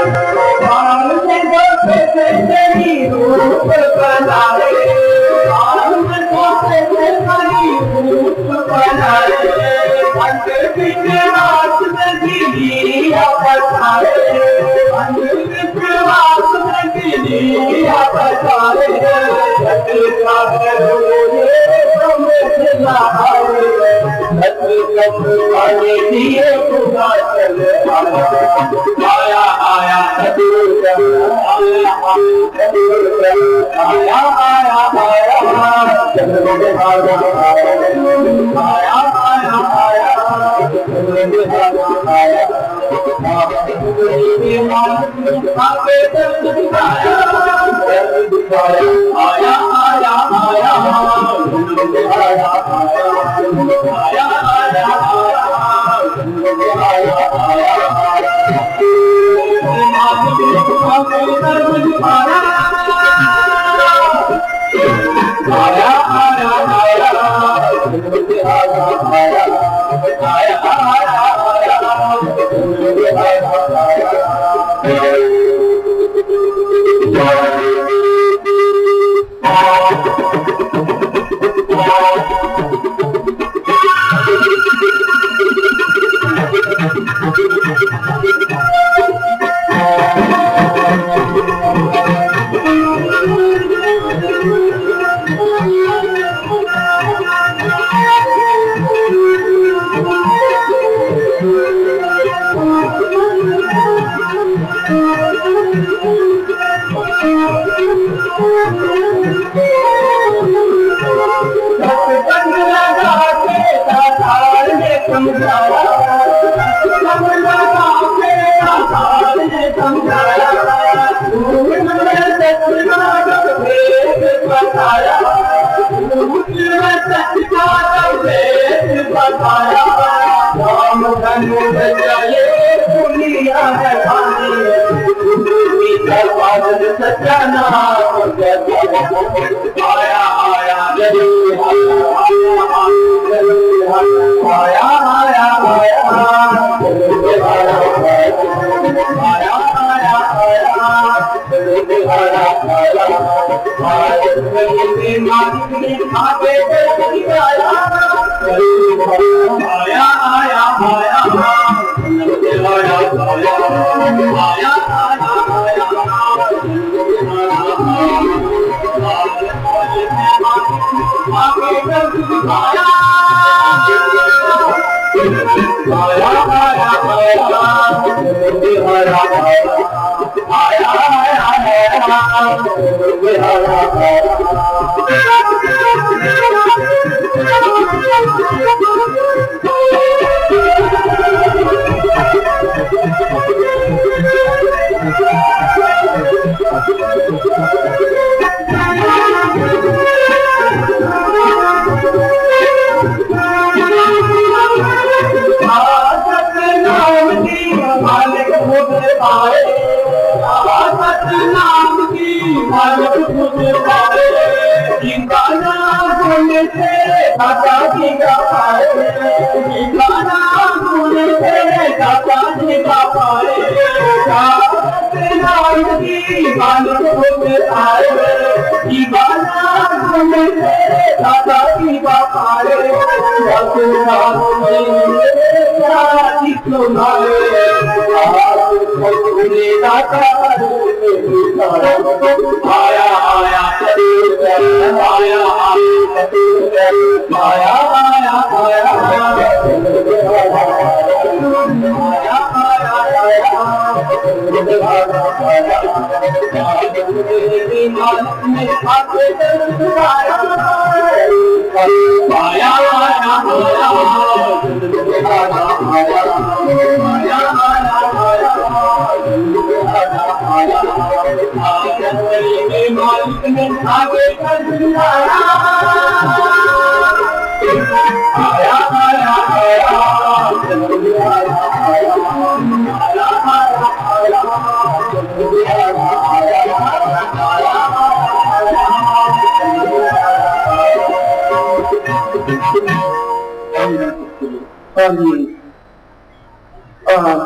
बाल में गोपे से तेरी रूप बनाए, बाल में गोपे से तेरी रूप बनाए, अंदर बीच रात में दिलिया बचाए, अंदर बीच रात में दिलिया बचाए, लटका है रोए तुम्हें दिलाए, लटका है दिए खुदा चले आया आया सतगुरु आया आया आया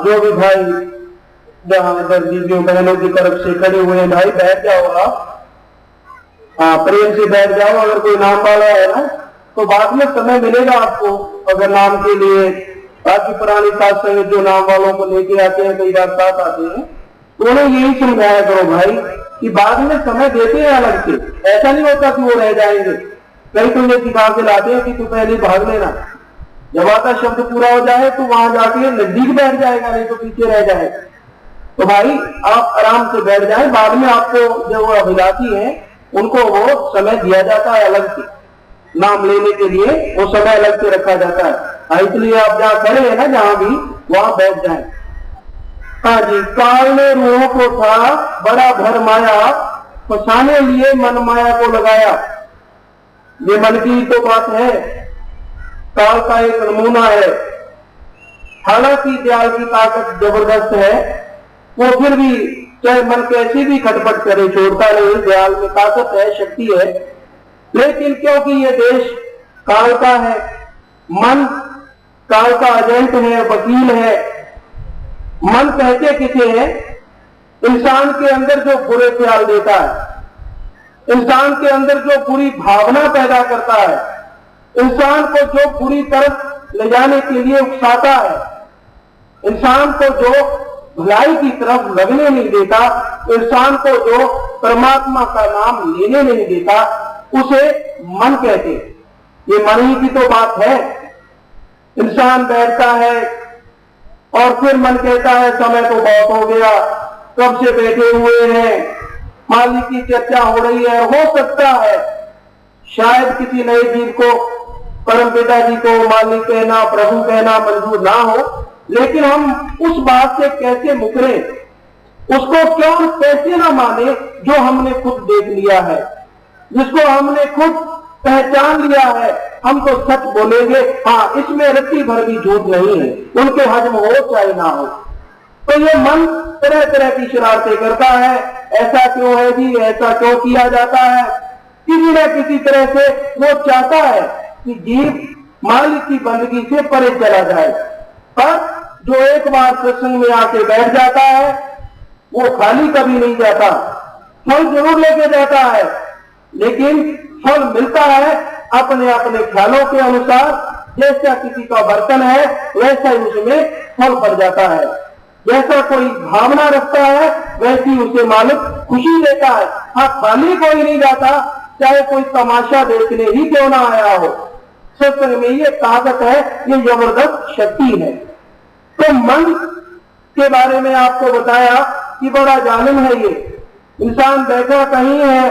जो भी भाई जहाँ इधर दीदियों बहनों की तरफ से खड़े हुए हैं, भाई बैठ जाओ आप, हाँ प्रेम से बैठ जाओ। अगर कोई नाम वाला है ना तो बाद में समय मिलेगा आपको, अगर नाम के लिए। बाकी पुरानी साथ संगत जो नाम वालों को लेके आते हैं, कई बार साथ आते हैं, तो उन्हें यही समझाया करो भाई कि बाद में समय देते हैं अलग से, ऐसा नहीं होता कि वो रह जाएंगे। कई तो ये सिखा के लाते हैं कि तू पहले भाग लेना, जब आता शब्द पूरा हो जाए तो वहां जाके नजदीक बैठ जाएगा, नहीं तो पीछे रह जाएगा। तो भाई आप आराम से बैठ जाए, बाद में आपको जो अभिलाषी है उनको वो समय दिया जाता है अलग से, नाम लेने के लिए वो समय अलग से रखा जाता है। इसलिए आप जहाँ खड़े हैं ना, जहां भी, वहां बैठ जाए। हाँ जी, काल ने रूहों को था बड़ा भरमाया, फंसाने लिए मन माया को लगाया। ये मन की तो बात है, काल का एक नमूना है। हालांकि दयाल की ताकत जबरदस्त है, वो फिर भी चाहे मन कैसी भी खटपट करे छोड़ता नहीं। दयाल में ताकत है, शक्ति है, लेकिन क्योंकि ये देश काल का है, मन काल का एजेंट है, वकील है। मन कहते किसे है? इंसान के अंदर जो बुरे ख्याल देता है, इंसान के अंदर जो बुरी भावना पैदा करता है, इंसान को जो बुरी तरफ ले जाने के लिए उकसाता है, इंसान को जो भलाई की तरफ लगने नहीं देता, इंसान को जो परमात्मा का नाम लेने नहीं देता, उसे मन कहते। ये मन ही की तो बात है। इंसान बैठता है और फिर मन कहता है समय तो बहुत हो गया, कब से बैठे हुए हैं, मालिक की चर्चा हो रही है। हो सकता है शायद किसी नए जीव को परम पिता जी को मालिक कहना, प्रभु कहना मंजूर ना हो, लेकिन हम उस बात से कैसे मुकरे, उसको क्यों कैसे ना माने जो हमने खुद देख लिया है, जिसको हमने खुद पहचान लिया है। हम तो सच बोलेंगे, हाँ इसमें रत्ती भर भी झूठ नहीं है, उनके हजम हो चाहे ना हो। तो ये मन तरह तरह की शरारतें करता है। ऐसा क्यों है जी, ऐसा क्यों किया जाता है? किसी न किसी तरह से वो चाहता है कि जीव मालिक की बंदगी से परे चला जाए। पर जो एक बार सत्संग में आके बैठ जाता है, वो खाली कभी नहीं जाता, फल जरूर लेके जाता है, लेकिन फल मिलता है अपने अपने ख्यालों के अनुसार। जैसा किसी का बर्तन है वैसा ही उसमें फल भर जाता है, जैसा कोई भावना रखता है वैसी उसे मालिक खुशी देता है। हाँ, खाली कोई नहीं जाता, चाहे कोई तमाशा देखने ही क्यों ना आया हो। सत्संग में ये ताकत है, ये जबरदस्त शक्ति है। तो मन के बारे में आपको बताया कि बड़ा जालिम है ये। इंसान बैठा कहीं है,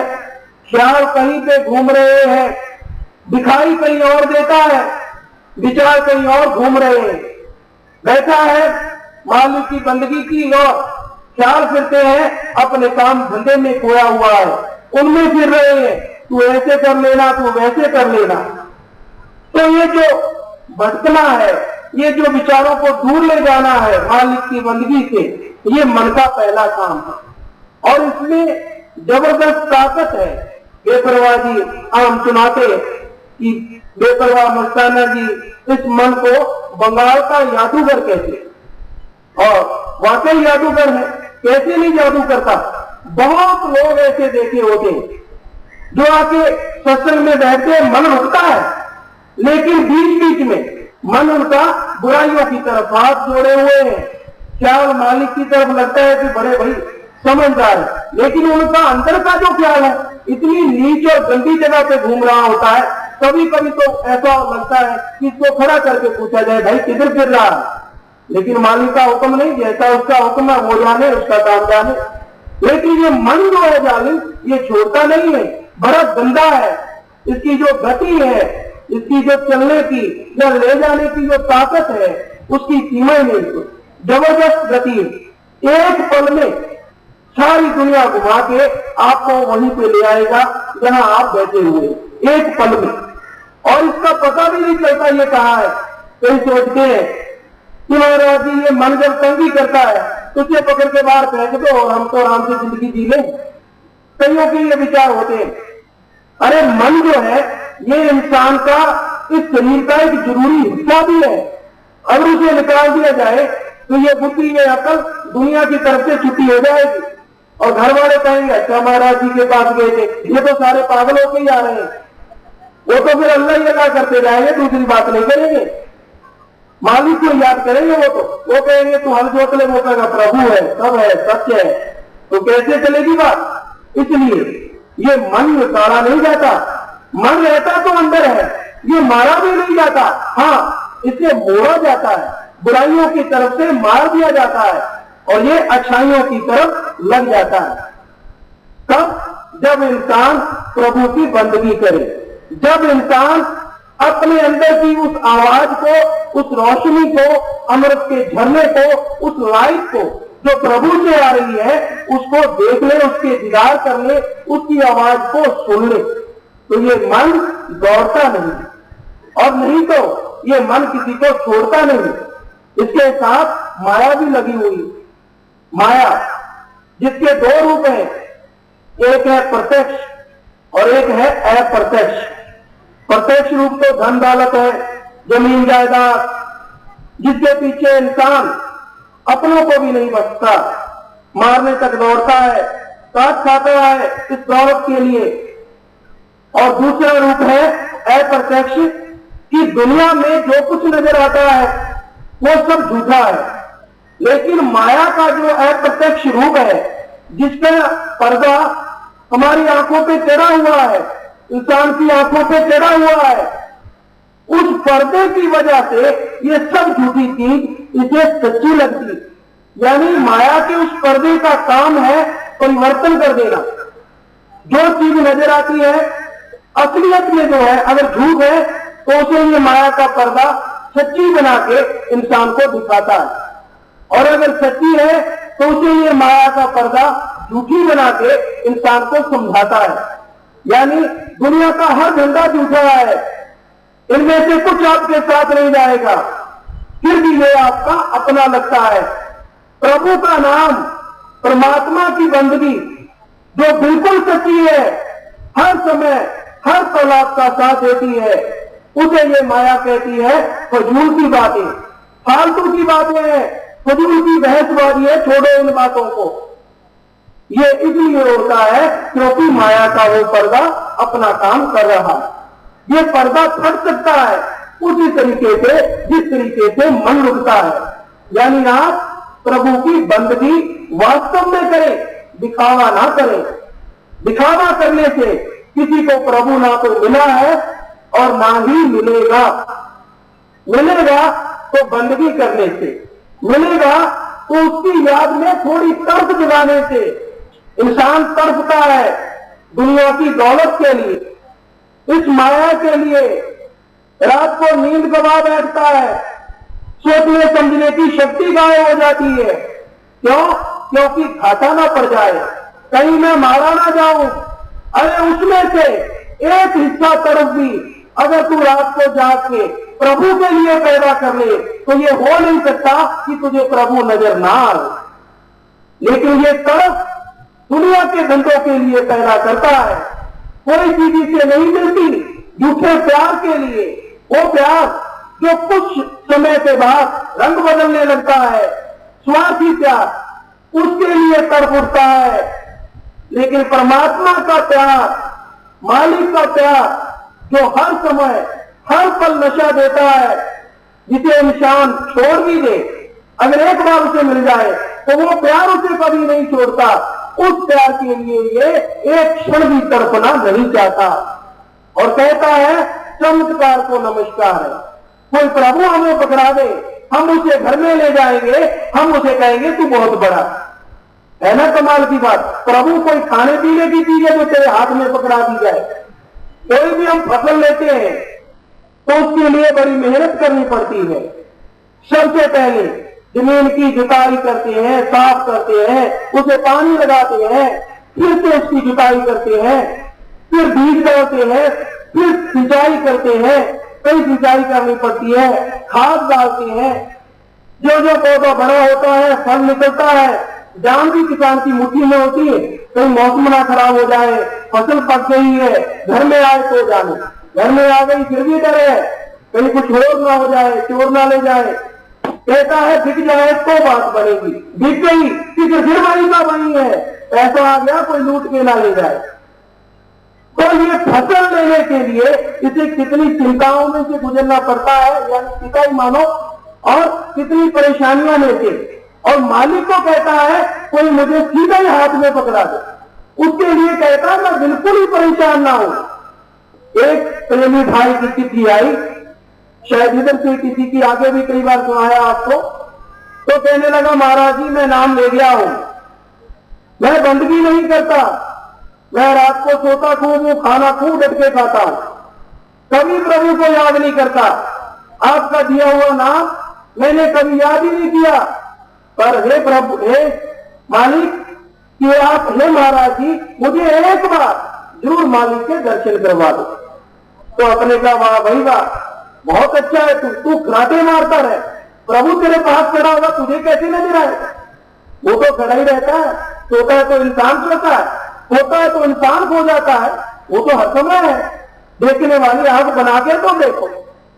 ख्याल कहीं पे घूम रहे हैं, दिखाई कहीं और देता है, विचार कहीं और घूम रहे हैं। बैठा है मालिक की बंदगी की और ख्याल फिरते हैं अपने काम धंधे में खोया हुआ है, उनमें फिर रहे हैं, तू ऐसे कर लेना, तू वैसे कर लेना। तो ये जो भटकना है, ये जो विचारों को दूर ले जाना है मालिक की बंदगी से, ये मन का पहला काम है और इसमें जबरदस्त ताकत है। बेपरवाह जी हम सुनाते कि बेपरवाह मस्ताना जी इस मन को बंगाल का जादूगर कहते, और वाकई जादूगर है, कैसे नहीं जादू करता। बहुत लोग ऐसे देखे होते जो आके सत्संग में बैठते, मन रुकता है, लेकिन बीच बीच में मन उनका बुराइयों की तरफ हाथ जोड़े हुए हैं। ख्याल मालिक की तरफ लगता है कि बड़े भाई समझदार है, लेकिन उनका अंदर का जो ख्याल है इतनी नीच और गंदी जगह पे घूम रहा होता है। कभी कभी तो ऐसा लगता है कि इसको खड़ा करके पूछा जाए, भाई किधर फिर रहा है? लेकिन मालिक का हुक्म नहीं, जैसा उसका हुक्म है वो जाने, उसका काम जाने। लेकिन ये मन जो है जालिम, ये छोड़ता नहीं है, बड़ा गंदा है। इसकी जो गति है, इसकी जो चलने की या ले जाने की जो ताकत है, उसकी सीमा नहीं, जबरदस्त गति है। एक पल में सारी दुनिया घुमा के आपको वहीं पे ले आएगा जहां आप बैठे हुए, एक पल में। और इसका पता भी नहीं चलता ये कहाँ है। कई सोचते हैं कि महाराज जी ये मन जब तंगी करता है तो उसे पकड़ के बाहर फेंक दो और हम तो आराम से जिंदगी जी लें। कईयों के ये विचार होते हैं। अरे मन जो है ये इंसान का, इस शरीर का एक जरूरी हिस्सा भी है। अगर उसे निकाल दिया जाए तो ये बुद्धि में अकल दुनिया की तरफ से छुट्टी हो जाएगी और घर वाले कहेंगे अच्छा महाराज जी के पास गए थे, ये तो सारे पागल होके ही आ रहे हैं। वो तो फिर अल्लाह ही अल्लाह करते जाएंगे, दूसरी बात नहीं करेंगे, मालिक को याद करेंगे। वो कहेंगे तू हल जोतले, वो कहेगा प्रभु है, सब है, सच है। तो कैसे चलेगी बात? इसलिए ये मन ताड़ा नहीं जाता, मन रहता तो अंदर है, ये मारा भी नहीं जाता। हाँ, इसे मोड़ा जाता है, बुराइयों की तरफ से मार दिया जाता है और ये अच्छाइयों की तरफ लग जाता है। तब जब इंसान प्रभु की बंदगी करे, जब इंसान अपने अंदर की उस आवाज को, उस रोशनी को, अमृत के झरने को, उस लाइट को जो प्रभु से आ रही है उसको देख ले, उसके दीदार कर ले, उसकी आवाज को सुन ले, तो ये मन दौड़ता नहीं। और नहीं तो ये मन किसी को छोड़ता नहीं। इसके साथ माया भी लगी हुई, माया जिसके दो रूप हैं, एक है प्रत्यक्ष और एक है अप्रत्यक्ष। प्रत्यक्ष रूप तो धन दौलत है, जमीन जायदाद, जिसके पीछे इंसान अपनों को भी नहीं बचता, मारने तक दौड़ता है, काट खाता है इस दौलत के लिए। और दूसरा रूप है अप्रत्यक्ष, कि दुनिया में जो कुछ नजर आता है वो सब झूठा है, लेकिन माया का जो अप्रत्यक्ष रूप है, जिसका पर्दा हमारी आंखों पे चढ़ा हुआ है, इंसान की आंखों पे चढ़ा हुआ है, उस पर्दे की वजह से ये सब झूठी चीज इसे सच्ची लगती। यानी माया के उस पर्दे का काम है परिवर्तन कर देना। जो चीज नजर आती है असलियत में जो है, अगर झूठ है तो उसे ये माया का पर्दा सच्ची बना के इंसान को दिखाता है, और अगर सच्ची है तो उसे ये माया का पर्दा झूठी बना के इंसान को समझाता है। यानी दुनिया का हर धंधा झूठा है, इनमें से कुछ आपके साथ नहीं जाएगा, फिर भी ये आपका अपना लगता है। प्रभु का नाम, परमात्मा की बंदगी जो बिल्कुल सच्ची है, हर समय हर पल आपका साथ देती है, उसे ये माया कहती है फजूल की बातें, फालतू की बातें हैं, फजूल की बहसबाजी है, छोड़ो इन बातों को। ये इसलिए होता है क्योंकि माया का वो पर्दा अपना काम कर रहा है। ये पर्दा फट सकता है उसी तरीके से जिस तरीके से मन रुकता है। यानी आप प्रभु की बंदगी वास्तव में करें, दिखावा ना करें। दिखावा करने से किसी को प्रभु ना तो मिला है और ना ही मिलेगा। मिलेगा तो बंदगी करने से, मिलेगा तो उसकी याद में थोड़ी तड़प जगाने से। इंसान तड़पता है दुनिया की दौलत के लिए, इस माया के लिए, रात को नींद गवा बैठता है, सोचने समझने की शक्ति गायब हो जाती है। क्यों? क्योंकि घाटा ना पड़ जाए, कहीं मैं मारा ना जाऊं। अरे उसमें से एक हिस्सा तरफ भी अगर तू रात को जाग के प्रभु के लिए पैदा कर ले तो ये हो नहीं सकता कि तुझे प्रभु नजर ना आए। लेकिन ये तरफ दुनिया के धंधों के लिए पैदा करता है, कोई चीज इसे नहीं मिलती, झूठे प्यार के लिए। वो प्यार जो कुछ समय के बाद रंग बदलने लगता है, स्वार्थी प्यार, उसके लिए तड़प उठता है। लेकिन परमात्मा का प्यार, मालिक का प्यार जो हर समय हर पल नशा देता है, जिसे इंसान छोड़ भी दे, अगर एक बार उसे मिल जाए तो वो प्यार उसे कभी नहीं छोड़ता। उस प्यार के लिए ये एक क्षण भी तड़पना नहीं चाहता और कहता है चमत्कार को नमस्कार है। कोई प्रभु हमें पकड़ा दे, हम उसे घर में ले जाएंगे, हम उसे कहेंगे तू बहुत बड़ा है ना। कमाल की बात, प्रभु कोई खाने पीने की चीज है जो तेरे हाथ में पकड़ा दी जाए। कोई भी हम फसल लेते हैं तो उसके लिए बड़ी मेहनत करनी पड़ती है। सबसे पहले जमीन की जुताई करते हैं, साफ करते हैं, उसे पानी लगाते हैं, फिर से उसकी जुताई करते हैं, फिर बीज डालते हैं, फिर सिंचाई करते हैं, कई सिंचाई करनी पड़ती है, खाद डालते हैं। जो जो पौधा बड़ा होता है, फल निकलता है, जान भी किसान की मुट्ठी में होती है। कहीं मौसम ना खराब हो जाए, फसल पक गई है, घर में आए तो जाने, घर में आ गई फिर भी डर है, कहीं कुछ और ना हो जाए, चोर ना ले जाए। कहता है बिक जाए तो बात बनेगी, बिक गई कि फिर वही का वही है, पैसा आ गया कोई लूट के ना ले जाए। तो ये फसल लेने के लिए इसे कितनी चिंताओं में से गुजरना पड़ता है, यानी पिता ही मानो, और कितनी परेशानियां लेके, और मालिक को कहता है कोई मुझे सीधा ही हाथ में पकड़ा दे, उसके लिए कहता है मैं बिल्कुल ही परेशान ना हूं। एक प्रेमी भाई की चिट्ठी आई, शायद इधर से किसी की आगे भी कई बार सुनाया आपको, तो कहने लगा महाराज जी मैं नाम ले गया हूं, मैं बंदगी नहीं करता, मैं रात को सोता खूब हूं, खाना खूब डट के खाता हूं, कभी प्रभु को याद नहीं करता, आपका दिया हुआ नाम मैंने कभी याद ही नहीं किया, पर हे प्रभु, हे मालिक, कि आप, हे महाराज जी मुझे एक बार जरूर मालिक के दर्शन करवा दो। तो अपने का वाह भाई वाह, बहुत अच्छा है, तू घराटे मारता रहे, प्रभु तेरे पास खड़ा होगा तुझे कैसे नजर आए? वो तो खड़ा ही रहता है, सोता है तो इंसान सोता है, होता है तो इंसान खो जाता है, वो तो हर समय है, देखने वाली आंख बना के तो देखो,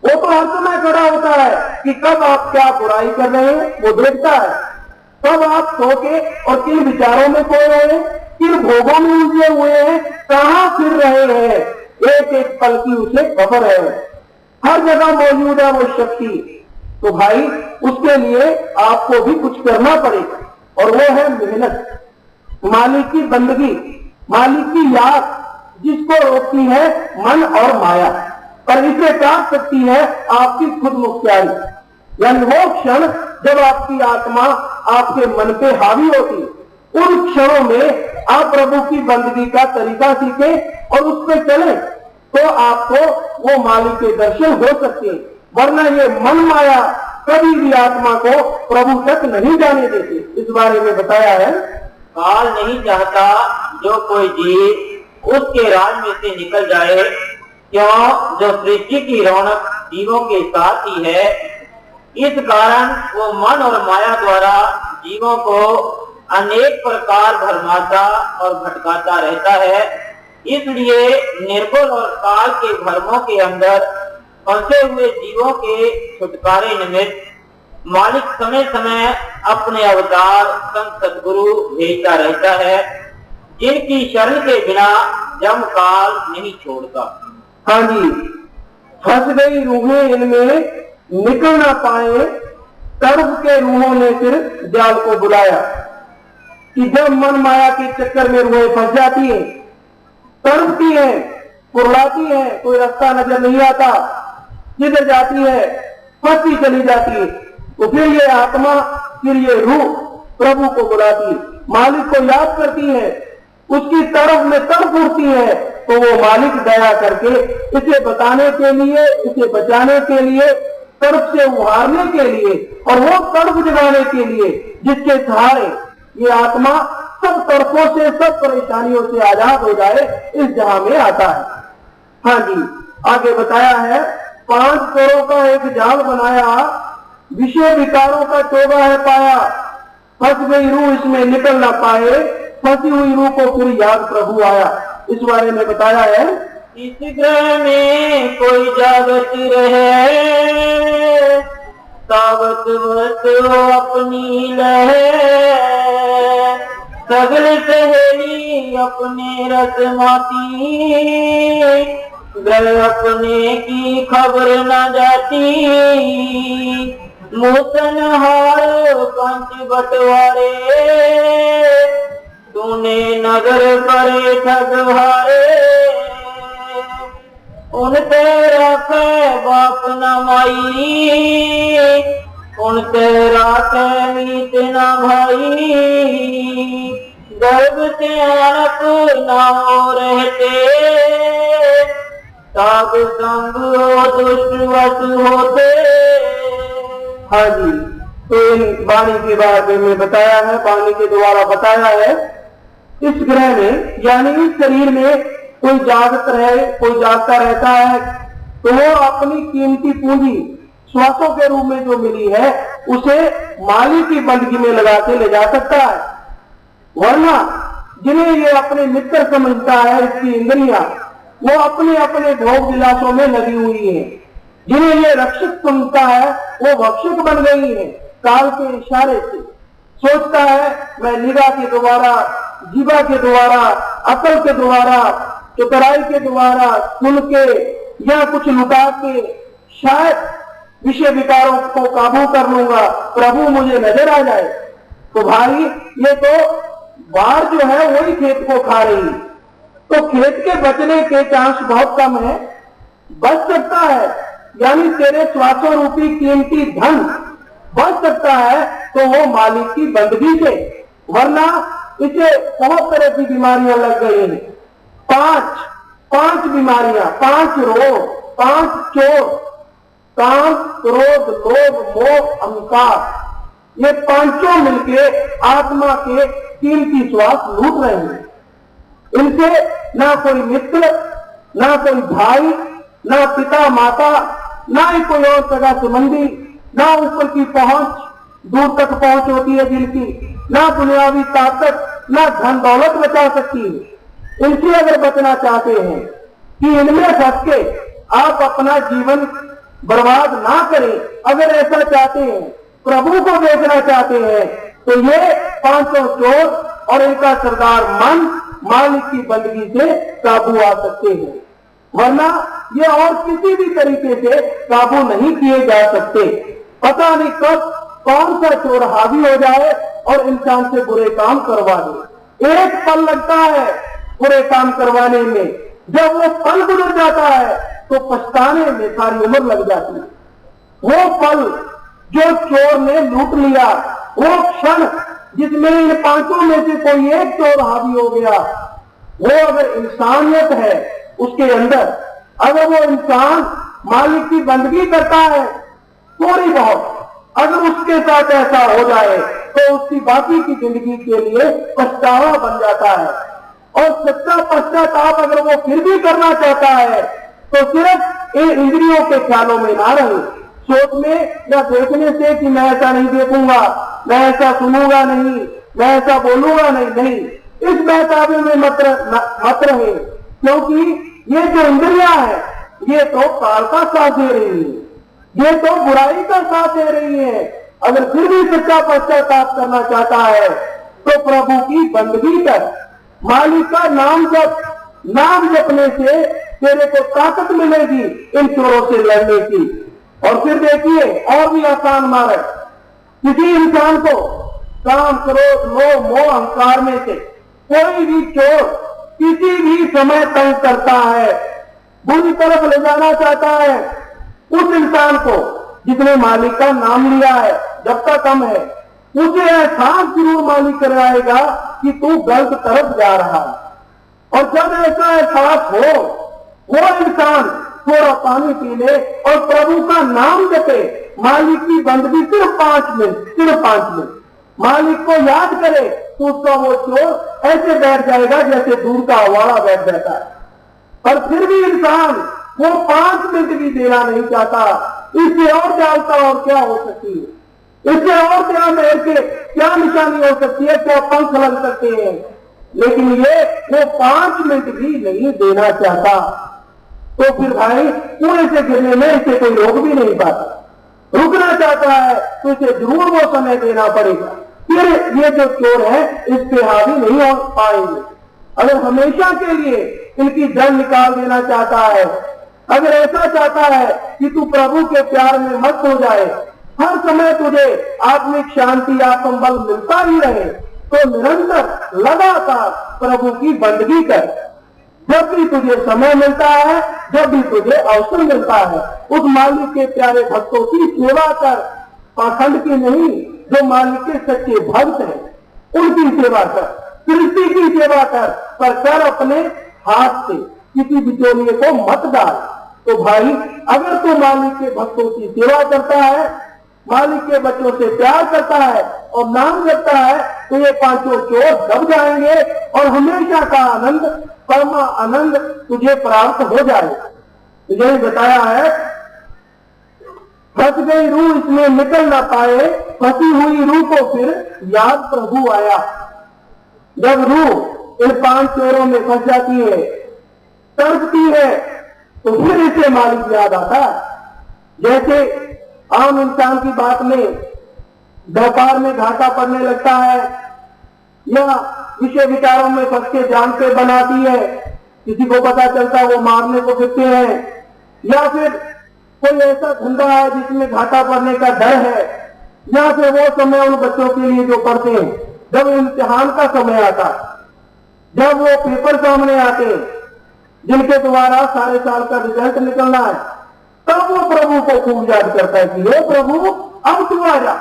वो तो हर समय खड़ा होता है कि कब आप क्या बुराई कर रहे हैं वो देखता है, कब आप सो के और किन विचारों में खोए हैं, किन भोगों में उलझे हुए हैं, कहां फिर रहे हैं, एक एक पल की उसे खबर है, हर जगह मौजूद है वो शक्ति। तो भाई उसके लिए आपको भी कुछ करना पड़ेगा, और वो है मेहनत, मालिक की बंदगी, मालिक की याद, जिसको रोकती है मन और माया, और इसे काट सकती है आपकी खुद मुख्तियारी, यानी वो क्षण जब आपकी आत्मा आपके मन पे हावी होती, उन क्षणों में आप प्रभु की बंदगी का तरीका सीखें और उस पर चलें, तो आपको वो मालिक के दर्शन हो सकते हैं, वरना ये मन माया कभी भी आत्मा को प्रभु तक नहीं जाने देते। इस बारे में बताया है, काल नहीं चाहता जो कोई जीव उसके राज में से निकल जाए, क्यों जो सृष्टि की रौनक जीवों के साथ ही है, इस कारण वो मन और माया द्वारा जीवों को अनेक प्रकार भरमाता और भटकाता रहता है। इसलिए निर्बल और काल के भ्रमों के अंदर फंसे हुए जीवों के छुटकारे निमित्त मालिक समय समय अपने अवतार संत सदगुरु भेजता रहता है, जिनकी शरण के बिना जम काल नहीं छोड़ता। हाँ जी, फंस गई रूहें इनमें निकल ना पाए, तड़प के रूहों ने फिर जाल को बुलाया, कि जब मन माया के चक्कर में रूहें फंस जाती है, तड़पती है, कुर्लाती है, कोई रास्ता नजर नहीं आता, जिधर जाती है फंसती चली जाती है, तो फिर ये आत्मा, फिर ये रूह प्रभु को बुलाती है, मालिक को याद करती है, उसकी तरफ में तड़प उठती है, तो वो मालिक दया करके इसे बताने के लिए, इसे बचाने के लिए, तड़प से उहारने के लिए, और वो तड़प जगाने के लिए जिसके सहारे ये आत्मा सब तड़पों से, सब परेशानियों से आजाद हो जाए, इस जहां में आता है। हाँ जी, आगे बताया है, 5 करोड़ का एक जाल बनाया, विषय विकारों का चोगा है पाया, फंस गई रूह इसमें निकल ना पाए, फंसी हुई रूह को फिर याद प्रभु आया। इस बारे में बताया है, इस ग्रह में कोई जागत रहे, तावत वत अपनी लहे, सगल सहेली अपने रसमाती, ग्रह अपने की खबर न जाती, मोसन हार पंच बटवारे, तूने नगर करे ठगहारे, उन तेरा कै बाप न माई, उन तेरा कै मीत न भाई, गर्भ से अनक न हो रहते, ताब संग हो दुष्ट वश होते। हाँ जी, तो इन वाणी के बारे में बताया है, वाणी के द्वारा बताया है, इस ग्रह में यानी इस शरीर में कोई जागत रहे, कोई जागता रहता है, तो वो अपनी कीमती पूंजी श्वासों के रूप में जो मिली है उसे मालिक की बंदगी में लगा के ले जा सकता है, वरना जिन्हें ये अपने मित्र समझता है, इसकी इंद्रियां, वो अपने अपने भोग विलासों में लगी हुई है, जिन्हें ये रक्षक समझता है वो भक्षक बन गई है। काल के इशारे से सोचता है मैं निगाह के द्वारा, जीवा के द्वारा, अकल के द्वारा, चतुराई के द्वारा, सुन के या कुछ लुटा के शायद विषय विकारों को काबू कर लूंगा, प्रभु मुझे नजर आ जाए। तो भाई ये तो बाढ़ जो है वही खेत को खा रही है, तो खेत के बचने के चांस बहुत कम है। बच सकता है यानी तेरे श्वासों रूपी कीमती धन बच सकता है तो वो मालिक की बंदगी से, वरना इसे बहुत तरह की बीमारियां लग गई हैं। पांच बीमारियां, 5 रोग, 5 चोर, काम, क्रोध, लोभ, मोह, अहंकार, ये पांचों मिलके आत्मा के कीमती श्वास लूट रहे हैं। इनसे ना कोई मित्र, ना कोई भाई, ना पिता माता, ना ही कोई और सगा संबंधी, ना ऊपर की पहुंच, दूर तक पहुंच होती है जिनकी, ना दुनियावी ताकत, ना धन दौलत बचा सकती है। इनसे अगर बचना चाहते हैं कि इनमें फंस के आप अपना जीवन बर्बाद ना करें, अगर ऐसा चाहते हैं, प्रभु को देखना चाहते हैं, तो ये 500 चोर और इनका सरदार मन मालिक की बंदगी से काबू आ सकते हैं, वरना ये और किसी भी तरीके से काबू नहीं किए जा सकते। पता नहीं कब कौन सा चोर हावी हो जाए और इंसान से बुरे काम करवा दे। एक पल लगता है बुरे काम करवाने में, जब वो पल गुजर जाता है तो पछताने में सारी उम्र लग जाती है। वो पल जो चोर ने लूट लिया, वो क्षण जिसमें इन 5 में से कोई एक चोर हावी हो गया, वो अगर इंसानियत है उसके अंदर, अगर वो इंसान मालिक की बंदगी करता है थोड़ी बहुत, अगर उसके साथ ऐसा हो जाए तो उसकी बाकी की जिंदगी के लिए पछतावा बन जाता है। और सच्चा पश्चाताप अगर वो फिर भी करना चाहता है तो सिर्फ इन इंद्रियों के ख्यालों में ना रहे, सोच में या देखने से कि मैं ऐसा नहीं देखूंगा, मैं ऐसा सुनूंगा नहीं, मैं ऐसा बोलूंगा नहीं, इस बहकावे में मत रहे, क्योंकि ये जो इंद्रियां हैं ये तो काल का साथ दे रही है, ये तो बुराई का साथ दे रही है। अगर फिर भी सच्चा पश्चाताप करना चाहता है तो प्रभु की बंदगी कर, मालिक का नाम जप, नाम जपने से तेरे को ताकत मिलेगी इन चोरों से लड़ने की। और फिर देखिए और भी आसान मार्ग, किसी इंसान को काम, क्रोध, लोभ, मोह, अहंकार में से कोई भी चोर किसी भी समय तंग करता है, बुरी तरफ ले जाना चाहता है, उस इंसान को जिसने मालिक का नाम लिया है जब तक कम है, उसे एहसास जरूर मालिक कराएगा कि तू गलत तरफ जा रहा है। और जब ऐसा एहसास हो, वो इंसान थोड़ा पानी पी ले और प्रभु का नाम जपे, मालिक की बंदगी सिर्फ 5 मिनट मालिक को याद करे तो उसका वो चोर ऐसे बैठ जाएगा जैसे दूर का हवाड़ा बैठ जाता है। पर फिर भी इंसान वो 5 मिनट भी देना नहीं चाहता। इससे और डालता और क्या हो सकती है, इससे और क्या मेरे के क्या निशानी हो सकती है, क्या पंख लग सकते हैं, लेकिन ये वो 5 मिनट भी नहीं देना चाहता। तो फिर भाई कुएं से गिरने में इसे कोई रोक भी नहीं पाता। रुकना चाहता है तो इसे जरूर वो समय देना पड़ेगा, फिर ये जो चोर है इस पे हावी नहीं हो पाएंगे। अगर हमेशा के लिए इनकी जड़ निकाल देना चाहता है, अगर ऐसा चाहता है कि तू प्रभु के प्यार में मत हो जाए, हर समय तुझे आत्मिक शांति, आत्मबल मिलता ही रहे, तो निरंतर लगातार प्रभु की बंदगी कर। जब भी तुझे समय मिलता है, जब भी तुझे अवसर मिलता है, उस मालिक के प्यारे भक्तों की सेवा कर, पाखंड की नहीं, जो मालिक के सच्चे भक्त हैं उनकी सेवा कर, सृष्टि की सेवा कर, पर कर अपने हाथ से, किसी बिचौलिए को मत डाल। तो भाई अगर तू मालिक के भक्तों की सेवा करता है, मालिक के बच्चों से प्यार करता है और नाम जपता है, तो ये 5 चोर दब जाएंगे और हमेशा का आनंद, परमा आनंद तुझे प्राप्त हो जाए। तुझे बताया है फंस गई रूह इसमें निकल ना पाए, फंसी हुई रूह को फिर याद प्रभु आया। जब रूह इन 5 चोरों में फंस जाती है, तड़पती है, तो फिर इसे मालिक याद आता है। जैसे आम इंसान की बात में व्यापार में घाटा पड़ने लगता है, या विषय विचारों में फंस के जान पे बनाती है, किसी को पता चलता है वो मारने को फिरते हैं, या फिर कोई ऐसा धंधा है जिसमें घाटा पड़ने का डर है, या फिर वो समय उन बच्चों के लिए जो पढ़ते हैं, जब इम्तिहान का समय आता, जब वो पेपर सामने आते हैं जिनके द्वारा सारे साल का रिजल्ट निकलना है, तब वो प्रभु को खूब याद करता है कि हे प्रभु अब तू आ जा,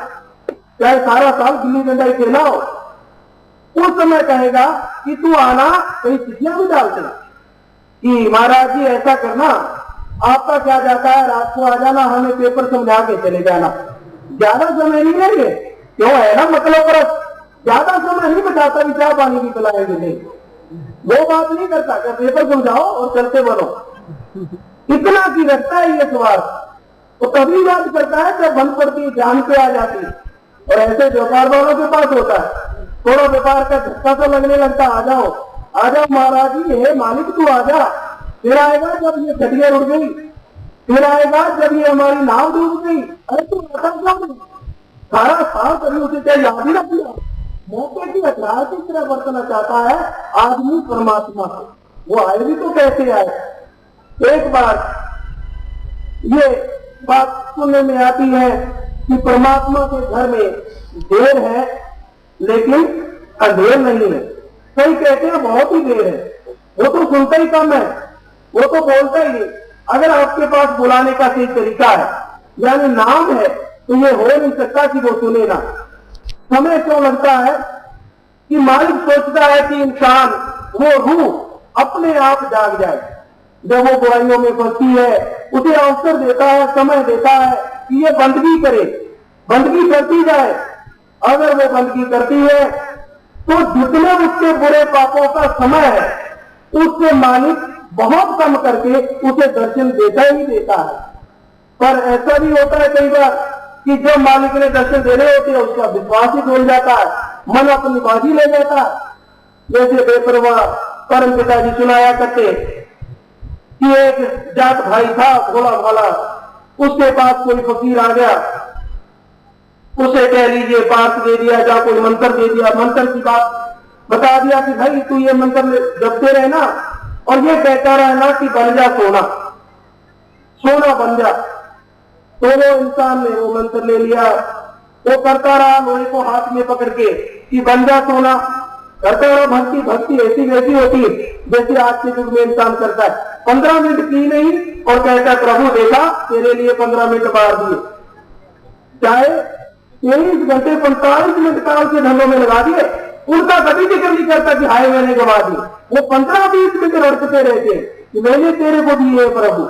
चाहे सारा साल गिल्ली डंडा खेला हो। उस समय कहेगा कि तू आना, कहीं चिट्ठियां भी डालते कि महाराज जी ऐसा करना, आपका क्या जाता है, रात को आ जाना, हमें पेपर समझा के चले जाना, ज्यादा समय नहीं लेंगे, क्यों है ना मतलब पर ज्यादा समय नहीं बचाता कि चाय पानी भी पिलाएंगे, नहीं वो बात नहीं करता, क्या पेपर समझाओ और चलते बनो, इतना की रखता है ये सवाल। तो तभी याद करता है जब बंद पड़ती जान पे आ जाती। और ऐसे व्यापार वालों के पास होता है, थोड़ा व्यापार का धक्का तो लगने लगता, आ जाओ आ जाओ महाराज जी, हे मालिक तू आ जा, फिर आएगा जब ये घटिया उड़ गई, फिर आएगा जब ये हमारी नाव डूब गई, अरे तू आता क्यों, सारा साल कभी उसे क्या याद ही रख दिया। मौके की हथियार की तरह बरतना चाहता है आदमी परमात्मा को, वो आए भी तो कैसे आए। एक बार ये बात सुनने में आती है कि परमात्मा के घर में देर है लेकिन अंधेर नहीं है। कई कहते हैं बहुत ही देर है, वो तो सुनता ही कम है, वो तो बोलता ही नहीं। अगर आपके पास बुलाने का सही तरीका है, यानी नाम है, तो ये हो नहीं सकता कि वो सुने ना। समय क्यों लगता है कि मालिक सोचता है कि इंसान, वो रूह अपने आप जाग जाए, जब वो बुराइयों में फंसती है उसे अवसर देता है, समय देता है कि ये बंदगी करे, बंदगी करती जाए। अगर वो बंदगी करती है तो जितने उसके बुरे पापों का समय है उससे मालिक बहुत कम करके उसे दर्शन देता ही देता है। पर ऐसा भी होता है कई बार कि जब मालिक ने दर्शन देने होते हैं उसका विश्वास ही डूब जाता है, मन अपनी बाजी ले जाता है। जैसे बेपरवाह परम पिताजी सुनाया करते कि एक जाट भाई था भोला भाला, उसके पास कोई फकीर आ गया, उसे कह लीजिए पास दे दिया या कोई मंत्र दे दिया, मंत्र की बात बता दिया कि भाई तू ये मंत्र जपते रहना और ये कहता रहना कि बन जा सोना, सोना बन जा। तो वो इंसान ने वो मंत्र ले लिया, वो करता रहा लोहे को हाथ में पकड़ के कि बन जा सोना, करता रहा। भक्ति भक्ति ऐसी वैसी होती है जैसे आज के युग में इंसान करता है। 15 मिनट की नहीं और कहता है प्रभु देखा तेरे लिए 15 मिनट बाहर दिए, चाहे 23 घंटे 45 मिनट काल के धंधों में लगा दिए, उनका कभी जिक्र नहीं करता कि हाय मैंने गवा दी। वो 15-20 मिनट रड़कते रहते हैं कि मैंने तेरे को दिए प्रभु।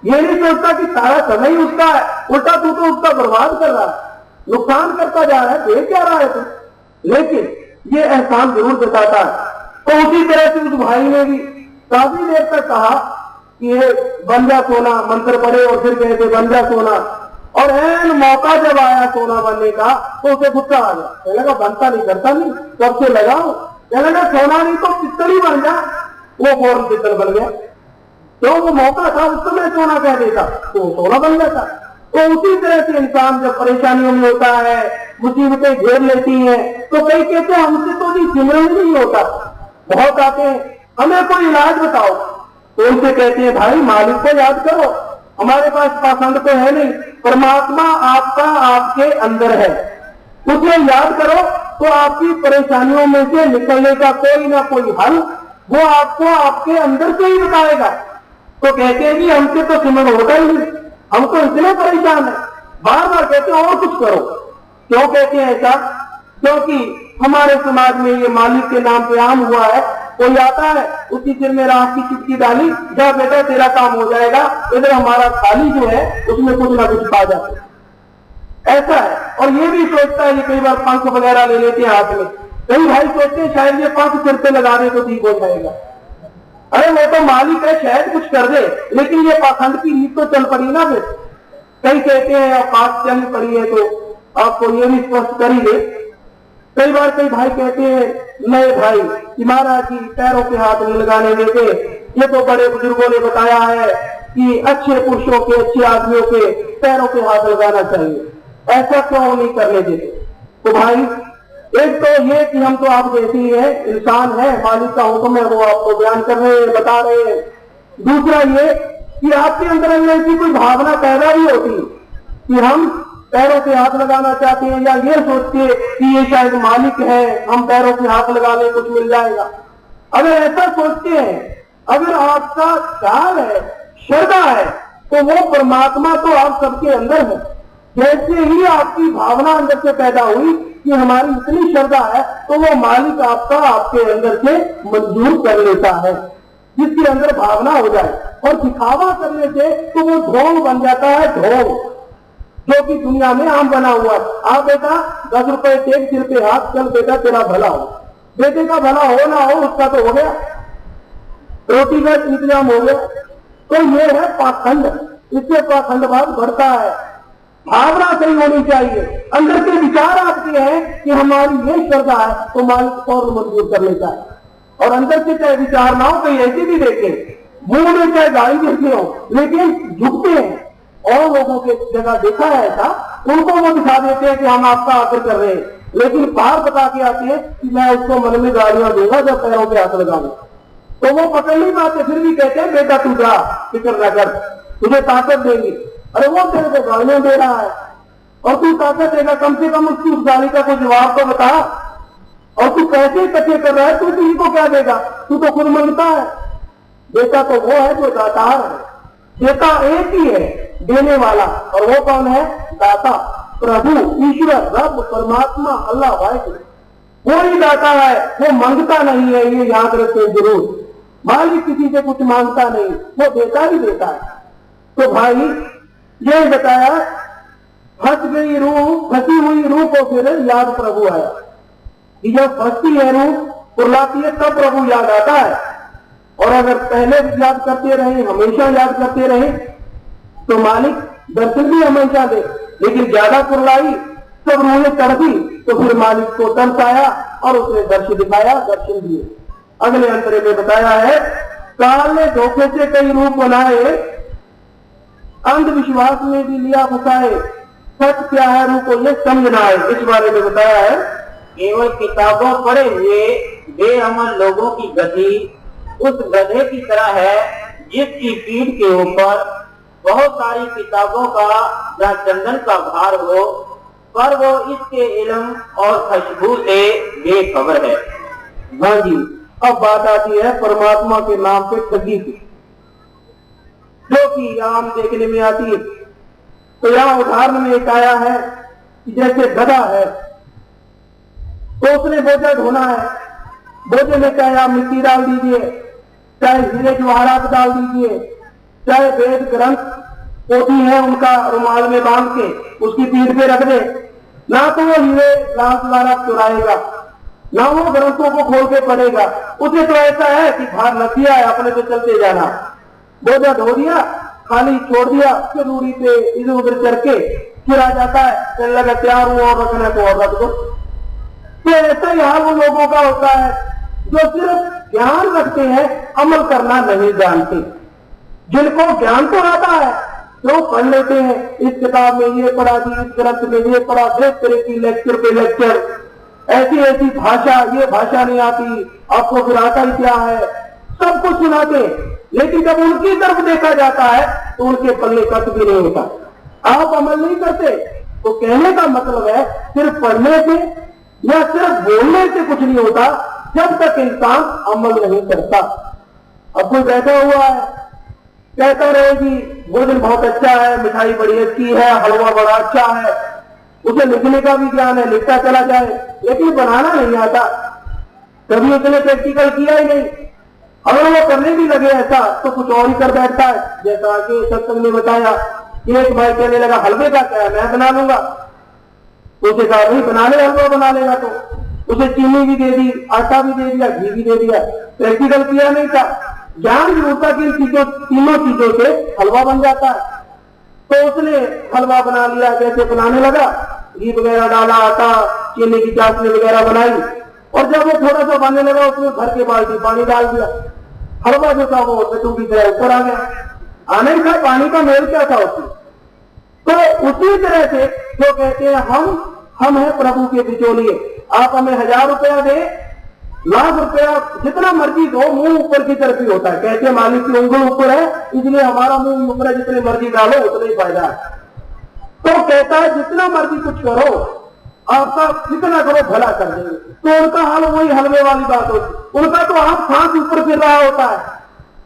ये नहीं सोचता कि सारा समय ही उसका है, उल्टा तू तो उसका बर्बाद कर रहा है, नुकसान करता जा रहा है, देख क्या रहा है तू। लेकिन ये एहसान जरूर बताता है। तो उसी तरह से उस भाई ने भी काफी देर तक कहा कि ये बन जा सोना, मंत्र पढ़े और फिर कहते बन जा सोना। और ऐन मौका जब आया सोना बनने का तो उसे गुस्सा आ गया, कहने लगा बनता नहीं करता नहीं, कब से लगाओ, कहने लगा सोना नहीं तो पित्तल ही बन जा। वो फौरन पित्तल बन गया, तो वो मौका था उस समय सोना कह देता तो सोना बन जाता। तो उसी तरह से इंसान जब परेशानियों में होता है, मुसीबतें घेर लेती हैं, तो कई कहते हैं हमसे तो जी सिमरन नहीं होता। बहुत आते हैं हमें कोई इलाज बताओ, तो उनसे कहते हैं भाई मालिक को याद करो, हमारे पास पाखंड तो है नहीं, परमात्मा आपका आपके अंदर है, उसे याद करो तो आपकी परेशानियों में से निकलने का कोई ना कोई हल वो आपको आपके अंदर से ही बताएगा। तो कहते हैं कि हमसे तो सिमरन होता ही नहीं, हम तो इतने परेशान है। बार बार कहते हैं और कुछ करो। क्यों कहते हैं ऐसा? क्योंकि हमारे समाज में ये मालिक के नाम पे आम हुआ है, कोई आता है उसी सिर में राख की चिट्ठी डाली, जा बेटा तेरा काम हो जाएगा, इधर हमारा थाली जो है उसमें कुछ ना कुछ खा जाते, ऐसा है। और ये भी सोचता है, ये कई बार पंख वगैरह ले लेते हैं हाथ में, कई भाई सोचते हैं शायद ये पंख सिर पे लगा दे तो ठीक हो जाएगा। अरे वो तो मालिक है, शायद कुछ कर दे, लेकिन ये पाखंड की नींद तो चल पड़ी ना। फिर कई कहते हैं अब बात चल पड़ी है तो आपको ये भी स्पष्ट कर ही दे। कई बार कई भाई कहते हैं नए भाई कि महाराज जी पैरों पे हाथ नहीं लगाने देते, ये तो बड़े बुजुर्गों ने बताया है कि अच्छे पुरुषों के, अच्छे आदमियों के पैरों पे हाथ लगाना चाहिए, ऐसा क्यों नहीं करने देते। तो भाई एक तो ये कि हम तो आप जैसे ही है, इंसान है, मालिक का हुक्म है, वो आपको बयान कर रहे हैं, बता रहे हैं। दूसरा ये कि आपके अंदर ऐसी कोई भावना पैदा भी होती कि हम पैरों पे हाथ लगाना चाहते हैं, या ये सोचते कि ये शायद मालिक है, हम पैरों पे हाथ लगा ले कुछ मिल जाएगा। अगर ऐसा सोचते हैं, अगर आपका ख्याल है, श्रद्धा है, तो वो परमात्मा तो आप सबके अंदर है। जैसे ही आपकी भावना अंदर से पैदा हुई कि हमारी इतनी श्रद्धा है, तो वो मालिक आपका आपके अंदर से मंजूर कर लेता है, जिसके अंदर भावना हो जाए। और दिखावा करने से तो वो ढोंग बन जाता है, ढोंग, जो कि दुनिया में आम बना हुआ है। आप बेटा 10 रुपए टेक सिर पे हाथ, चल बेटा तेरा भला हो। बेटे का भला हो ना हो उसका तो हो गया, रोटी का इंतजाम हो गया। तो ये है पाखंड, इससे पाखंडवाद बढ़ता है। भावना सही होनी चाहिए, अंदर के विचार आपके हैं कि हमारी ये श्रद्धा है, तो मालिक और मंजूर कर लेता है। और अंदर से चाहे विचार ना हो, कहीं ऐसे भी देखे मुंह में चाहे गाड़ी देते हो, लेकिन झुकते हैं। और लोगों के जगह देखा है ऐसा, उनको वो दिखा देते हैं कि हम आपका आदर कर रहे हैं, लेकिन बाहर बता के आते हैं कि मैं उसको मन में गालियां दूंगा जब पैरों पे हाथ लगाऊंगा। तो वो पकड़ नहीं पाते, फिर भी कहते हैं बेटा तू जा, फिक्र न कर, तुझे ताकत देंगे। अरे वो तेरे को गालियां दे रहा है और तू ताकत देगा, कम से कम उसकी उस गाली का कोई जवाब तो बता। और तू पैसे इकट्ठे कर रहा है, तू किसी को क्या देगा, तू तो खुद मांगता है। बेटा तो वो है जो दातार है, देता एक ही है, देने वाला, और वो कौन है? दाता, प्रभु, ईश्वर, रब, परमात्मा, अल्लाह वाहिद। वो ही दाता है, वो मांगता नहीं है, ये याद रखते जरूर। मालिक किसी से कुछ मांगता नहीं, वो देता ही देता है। तो भाई ये बताया, फंस गई रूह, फंसी हुई रूह को फिर याद प्रभु आया। कि जब फंसती है रूह, कुर्लाती है, तब प्रभु याद आता है। और अगर पहले याद करते रहे, हमेशा याद करते रहे, तो मालिक दर्शन भी हमेशा दे। लेकिन ज्यादा कुर्लाई, सब रूहें तड़पी, तो फिर मालिक को तरस आया और उसने दर्शन दिखाया, दर्शन दिए। अगले अंतरे में बताया है, काल ने धोखे से कई रूप बनाए, अंधविश्वास में भी लिया फंसाए, सच क्या है रूप को ये समझना है। इस बारे में बताया है, केवल किताबों पढ़े हुए बेअमल लोगों की गति उस गधे की तरह है जिसकी पीठ के ऊपर बहुत सारी किताबों का या चंदन का भार हो, पर वो इसके इल्म और खुशबू से बेखबर है। हाँ जी, अब बात आती है परमात्मा के नाम पे ठगी की, जो कि आम देखने में आती है। तो यहाँ उदाहरण में एक आया है कि जैसे गधा है, तो उसने बोझा ढोना है, बोझे में चाहे आप मिट्टी डाल दीजिए, चाहे हीरे जवाहरात डाल दीजिए, चाहे वेद ग्रंथ पोथी है उनका रुमाल में बांध के उसकी पीठ पे रख दे, ना तो वो हीरे लाल जवाहरात चुराएगा, ना वो ग्रंथों को खोल के पढ़ेगा। उसे तो ऐसा है कि भार लग दिया है, अपने पे चलते जाना, बोझा धो दिया, खाली छोड़ दिया, फिर दूरी पे इधर उधर चढ़ के फिर आ जाता है, कहने लगा तैयार हुआ और रखना तो और रख दो। तो ऐसा ही हाल उन लोगों का होता है जो सिर्फ ज्ञान रखते हैं, अमल करना नहीं जानते। जिनको ज्ञान तो आता है, जो पढ़ लेते हैं, इस किताब में ये पढ़ा दी, इस ग्रंथ में ये पढ़ा, देख तरह की लेक्चर पे लेक्चर, ऐसी ऐसी भाषा, ये भाषा नहीं आती, आपको फिर आता ही क्या है, सब कुछ सुनाते। लेकिन जब उनकी तरफ देखा जाता है तो उनके पल्ले कट भी नहीं होता। आप अमल नहीं करते, तो कहने का मतलब है सिर्फ पढ़ने से या सिर्फ बोलने से कुछ नहीं होता, जब तक इंसान अमल नहीं करता। अब कोई बैठा हुआ है, कहता रहे कि भोजन बहुत अच्छा है, मिठाई बड़ी अच्छी है, हलवा बड़ा अच्छा है, उसे लिखने का भी ज्ञान है, लिखता चला जाए, लेकिन बनाना नहीं आता, कभी उसने प्रैक्टिकल किया ही नहीं। अगर वो करने भी लगे ऐसा तो कुछ और ही कर बैठता है। जैसा कि सत्संग में बताया कि एक भाई कहने लगा हलवे का क्या है, मैं बना लूंगा। उसे कहा भाई बना ले, हलवा बना लेगा। तो उसे चीनी भी दे दी, आटा भी दे दिया, घी भी दे दिया, प्रैक्टिकल किया नहीं था। ज्ञान भी होता कि इन चीजों, तीनों चीजों से हलवा बन जाता है। तो उसने हलवा बना लिया, जैसे बनाने लगा, घी वगैरह डाला, आटा, चीनी की चाशनी वगैरह बनाई, और जब वो थोड़ा सा बनने लगा उसमें भर के बाल्टी पानी डाल दिया, हलवा जो था वो लड्डू की तरह ऊपर आ गया। आनंद का पानी का मेल क्या था उसमें। तो उसी तरह से जो कहते हैं हम हैं प्रभु के बिचौलिए, आप हमें 1000 रुपया दे, लाख रुपया, जितना मर्जी दो, मुंह ऊपर की तरफ ही होता है। कहते हैं मालिक की उंगली ऊपर है, इसलिए हमारा मुंह ऊपर है, जितने मर्जी डालो उतना ही फायदा है। तो कहता है जितना मर्जी कुछ करो, आपका कितना करो भला कर देंगे। तो उनका हाल वही हलवे वाली बात होती, उनका तो आप सांस ऊपर फिर रहा होता है,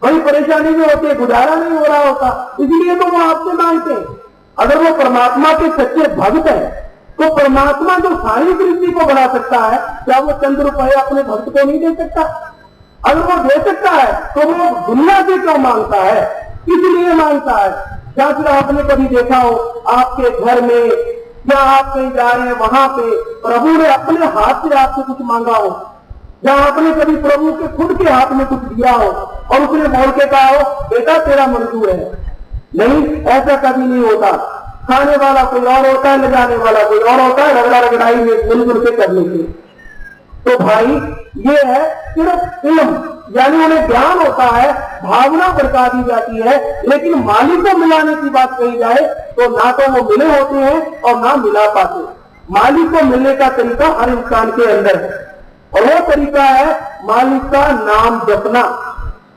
बड़ी परेशानी में होती है, गुजारा नहीं हो रहा होता, इसलिए तो वो आपसे मांगते हैं। अगर वो परमात्मा के सच्चे भक्त है तो परमात्मा जो सारी सृष्टि को बना सकता है, क्या वो चंद रुपए अपने भक्त को नहीं दे सकता? अगर वो दे सकता है तो वो दुनिया से क्यों मांगता है, इसलिए मांगता है। क्या फिर आपने कभी देखा हो आपके घर में या आप कहीं जा रहे हैं वहां पे प्रभु ने अपने हाथ से आपसे कुछ मांगा हो, या आपने कभी प्रभु के खुद के हाथ में कुछ दिया हो और उसने बोल के कहा हो बेटा तेरा मंजूर है? नहीं, ऐसा कभी नहीं होता। खाने वाला कोई और होता है, ले जाने वाला कोई और होता है, रगड़ा रगड़ाई में मिलजुल के करने के। तो भाई ये है सिर्फ इल्म, यानी उन्हें ज्ञान होता है, भावना भड़का दी जाती है, लेकिन मालिक को मिलाने की बात कही जाए तो ना तो वो मिले होते हैं और ना मिला पाते। मालिक को मिलने का तरीका हर इंसान के अंदर है, और वो तरीका है मालिक का नाम जपना।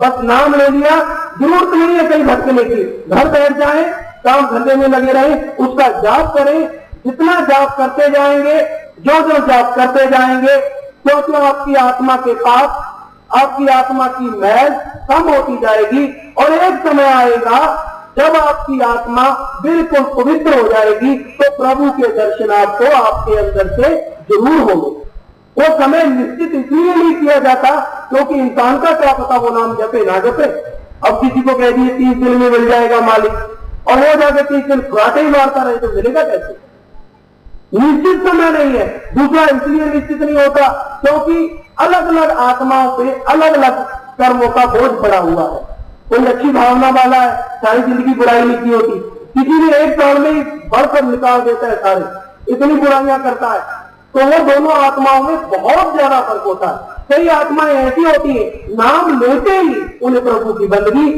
बस नाम ले लिया, जरूरत नहीं है कहीं भटकने की, घर बैठ जाए, काम धंधे में लगे रहे, उसका जाप करें। जितना जाप करते जाएंगे, जो जो जाप करते जाएंगे, क्यों क्यों आपकी आत्मा के पाप, आपकी आत्मा की मैल कम होती जाएगी, और एक समय आएगा जब आपकी आत्मा बिल्कुल पवित्र हो जाएगी तो प्रभु के दर्शन आपको आपके अंदर से जरूर होंगे। वो समय निश्चित इसलिए नहीं किया जाता क्योंकि इंसान का क्या पता वो नाम जपे ना जपे। अब किसी को कह दिए 30 दिन में मिल जाएगा मालिक, और वो जाकर 30 दिन फुराटे ही मारता रहे तो मिलेगा कैसे? निश्चित समय नहीं है। दूसरा इसलिए निश्चित नहीं होता क्योंकि अलग अलग आत्माओं पे अलग अलग कर्मों का बोझ पड़ा हुआ है। कोई अच्छी भावना वाला है, सारी जिंदगी बुराई नहीं की होती, किसी भी एक साल में ही बढ़कर निकाल देता है सारे, इतनी बुराइयां करता है। तो वो दोनों आत्माओं में बहुत ज्यादा फर्क होता है। कई आत्माएं ऐसी होती है नाम लेते ही उन्हें प्रभु की बंदगी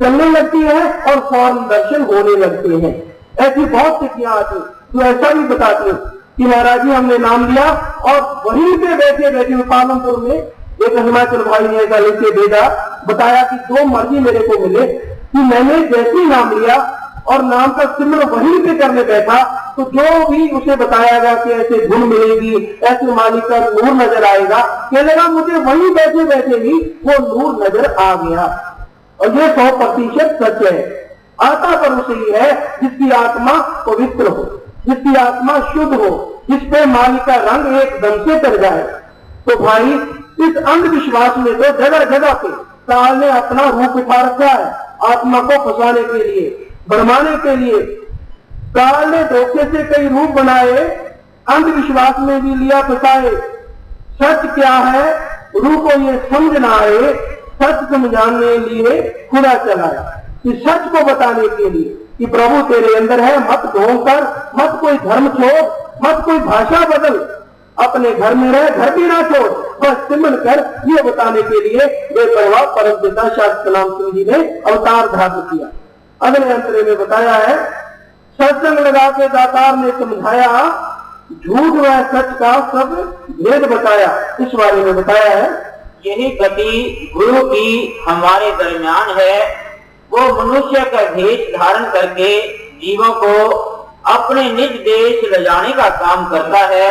चलने लगती है और फौरन दर्शन होने लगते हैं। ऐसी बहुत स्थितियां आती तो ऐसा भी बताती है कि महाराज जी हमने नाम लिया और वहीं पे बैठे बैठे पालमपुर में एक हिमाचल भाई ने ऐसा लिख के भेजा, बताया कि जो मर्जी मेरे को मिले कि मैंने जैसे ही नाम लिया और नाम का सिमरन वहीं पे करने बैठा तो जो भी उसे बताया गया कि ऐसे धुन मिलेगी, ऐसे मालिक का नूर नजर आएगा, कहने लगा मुझे वहीं बैठे बैठे ही वो नूर नजर आ गया। और ये 100% सच है। आता पर उसे ही है जिसकी आत्मा पवित्र हो, जिसकी आत्मा शुद्ध हो, जिस पे मालिक का रंग एकदम से चढ़ जाए। तो भाई इस अंधविश्वास में तो जगह जगह पे काल ने अपना रूप उठा रखा है आत्मा को फंसाने के लिए, भरमाने के लिए। काल ने धोखे से कई रूप बनाए, अंधविश्वास में भी लिया फंसाए। सच क्या है रूप को ये समझ ना आए, सच समझाने लिए खुदा चलाया, कि सच को बताने के लिए कि प्रभु तेरे अंदर है, मत ढोंग कर, मत कोई धर्म छोड़, मत कोई भाषा बदल, अपने घर में रह, घर भी ना छोड़, बस सिमर कर, ये बताने के लिए बेपरवाह परम पिता शास्त्र नाम सिंह जी ने अवतार धारण किया। अगले अंतरे में बताया है, सत्संग लगा के दातार ने समझाया, झूठ व सच का सब भेद बताया। इस बारे में बताया है, यही गति गुरु की हमारे दरमियान है। वो मनुष्य का भेष धारण करके जीवों को अपने निज देश ले जाने का काम करता है।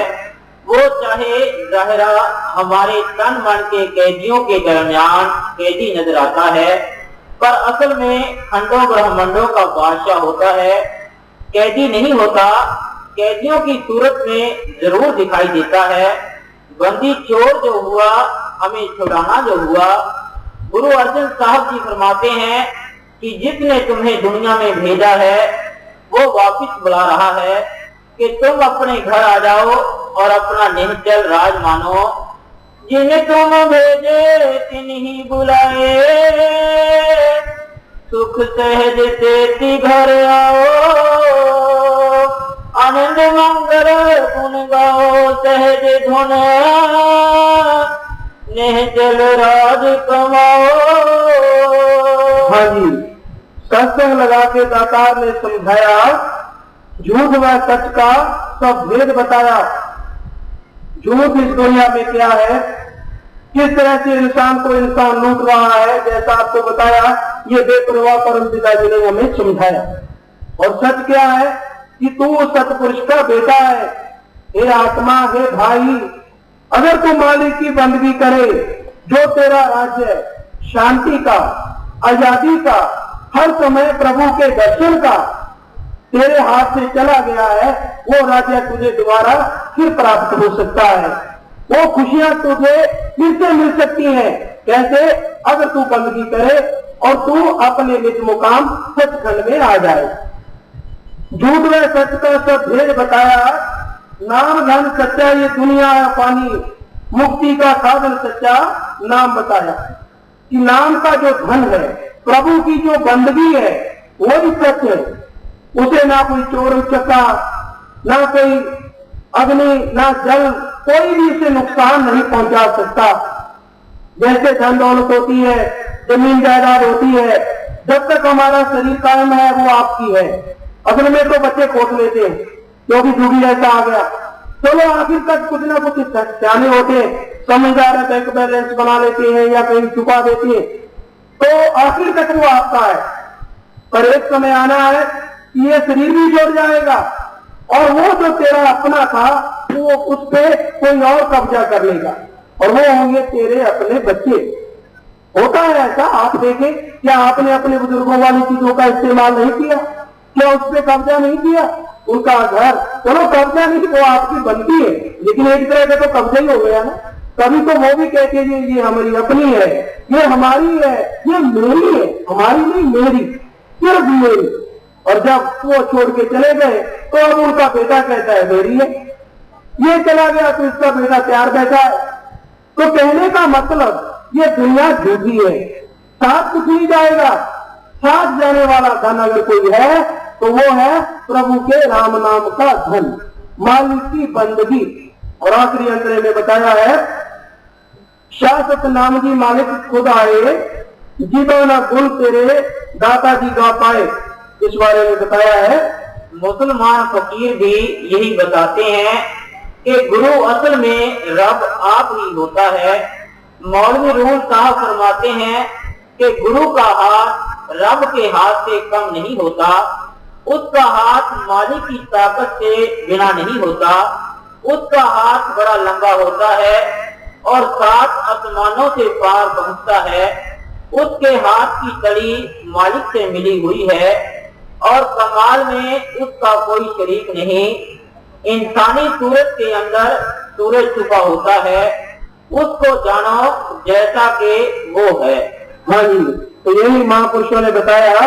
वो चाहे जाहिरा हमारे तन मन के कैदियों के दरमियान कैदी नजर आता है, पर असल में खंडों ब्रह्मंडों का बादशाह होता है। कैदी नहीं होता, कैदियों की सूरत में जरूर दिखाई देता है। बंदी चोर जो हुआ, हमें छुड़ाना जो हुआ। गुरु अर्जन साहब जी फरमाते हैं कि जिसने तुम्हें दुनिया में भेजा है वो वापिस बुला रहा है कि तुम अपने घर आ जाओ और अपना निश्चल राज मानो। जिन्हें तुम भेजे तिन्हीं बुलाए, सुख सहज से घर आओ। आनंद मंगल गुण गाओ सहज धुन, निश्चल राज कमाओ। हाँ जी, सत्संग लगा के दातार ने समझाया, झूठ व सच का सब भेद बताया। झूठ इस दुनिया में क्या है, किस तरह से इंसान को इंसान लूट रहा है, जैसा आपको बताया, ये बेपरवाह परम पिताजी ने हमें समझाया। और सच क्या है कि तू सतपुरुष का बेटा है। हे आत्मा, हे भाई, अगर तू मालिक की बंदगी करे, जो तेरा राज्य शांति का, आजादी का, हर समय प्रभु के दर्शन का तेरे हाथ से चला गया है, वो राज्य तुझे दोबारा फिर प्राप्त हो सकता है। वो खुशियां तुझे फिर से मिल सकती हैं। कैसे? अगर तू बंदगी करे और तू अपने निज मुकाम सचखंड में आ जाए। झूठ व सच का सब भेद बताया। नाम धन सच्चा ये दुनिया है पानी, मुक्ति का साधन सच्चा नाम बताया। कि नाम का जो धन है, प्रभु की जो बंदगी है, वो ही सच है। उसे ना कोई चोर उचक्का, ना कोई अग्नि, ना जल, कोई भी इसे नुकसान नहीं पहुंचा सकता। जैसे धन दौलत होती है, जमीन जायदाद होती है, जब तक हमारा शरीर कायम है वो आपकी है। असल में तो बच्चे खोट लेते हैं क्योंकि जुगी ऐसा आ गया। चलो आखिर तक कुछ ना कुछ सियाने होते, समझदार है, बैंक बैलेंस बना लेते हैं या कहीं छुपा देते हैं, तो आखिर तक वो आपका है। पर एक समय आना है कि ये शरीर भी जुड़ जाएगा और वो जो तेरा अपना था वो उस पे कोई और कब्जा कर लेगा और वो होंगे तेरे अपने बच्चे। होता है ऐसा, आप देखें, क्या आपने अपने बुजुर्गों वाली चीजों का इस्तेमाल नहीं किया? क्या उस पर कब्जा नहीं किया? उनका घर, चलो कब्जा नहीं, वो आपकी बनती है, लेकिन एक तरह का तो कब्जा ही हो गया ना। कभी तो वो भी कहते हैं ये हमारी अपनी है, ये हमारी है, ये मेरी है, हमारी नहीं मेरी, सिर्फ मेरी। और जब वो छोड़ के चले गए तो अब उनका बेटा कहता है मेरी है, ये चला गया तो इसका बेटा तैयार बैठा है। तो कहने का मतलब ये दुनिया झूठी है, साथ कुछ नहीं जाएगा। साथ जाने वाला धन अगर कोई है तो वो है प्रभु के राम नाम का धन, मालिक की बंदगी। और आखिरी अंतरे में बताया है, शाश्वत नाम की मालिक खुद आए, जीवो न गुण तेरे दाता जी गा पाए। इस बारे में बताया है। मुसलमान फकीर भी यही बताते हैं कि गुरु असल में रब आप ही होता है। मौलवी रूल साहब फरमाते हैं कि गुरु का हाथ रब के हाथ से कम नहीं होता, उसका हाथ मालिक की ताकत से बिना नहीं होता, उसका हाथ बड़ा लंबा होता है और 7 आसमानों से पार पहुंचता है। उसके हाथ की कड़ी मालिक से मिली हुई है और कमाल में उसका कोई शरीक नहीं। इंसानी सूरत के अंदर सूरज छुपा होता है, उसको जानो जैसा कि वो है। हाँ जी, तो यही महापुरुषों ने बताया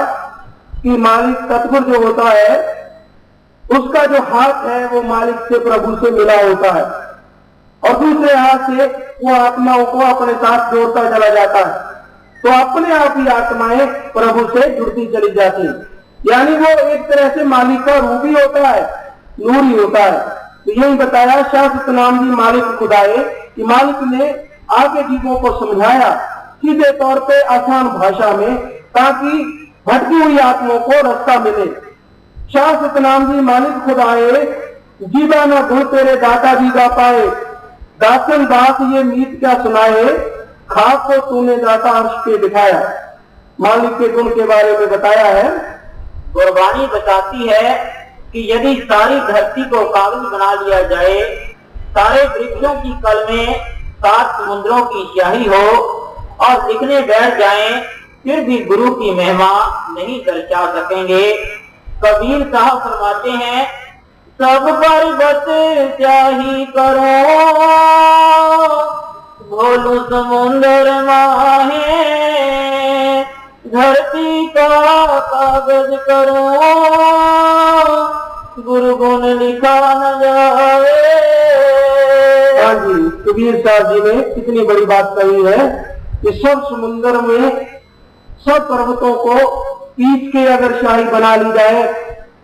कि मालिक सतगुरु जो होता है उसका जो हाथ है वो मालिक से, प्रभु से मिला होता है और दूसरे हाथ से वो आत्माओं को अपने साथ जोड़ता चला जाता है। तो अपने आप ही आत्माएं प्रभु से जुड़ती चली जाती है। यानी वो एक तरह से मालिक का रूप ही होता है, नूर ही होता है। तो यही बताया शाश्वत नाम जी मालिक खुदाए कि मालिक ने आगे जीवों को समझाया सीधे तौर पे आसान भाषा में, ताकि भटकी हुई आत्माओं को रास्ता मिले। शाश्वत नाम जी मालिक खुदाए, जीवा न गुण तेरे दाता जी गा पाए, दासन दास ये मीत क्या सुनाए, खाक को तूने दाता अर्श पे दिखाया। मालिक के गुण के बारे में बताया है। कुर्बानी बताती है कि यदि सारी धरती को कागज बना लिया जाए, सारे वृक्षों की कलमें 7 समुद्रों की स्याही हो और लिखने बैठ जाएं, फिर भी गुरु की महिमा नहीं दर्शा सकेंगे। कबीर साहब फरमाते हैं, सब पर बस स्याही करो, भोलू समुद्र माहे, धरती का कागज करो, गुरु गुण लिखा न जाए। हाँ जी, कबीर साहब जी ने कितनी बड़ी बात कही है कि सब समुद्र में सब पर्वतों को पीस के अगर शाही बना ली जाए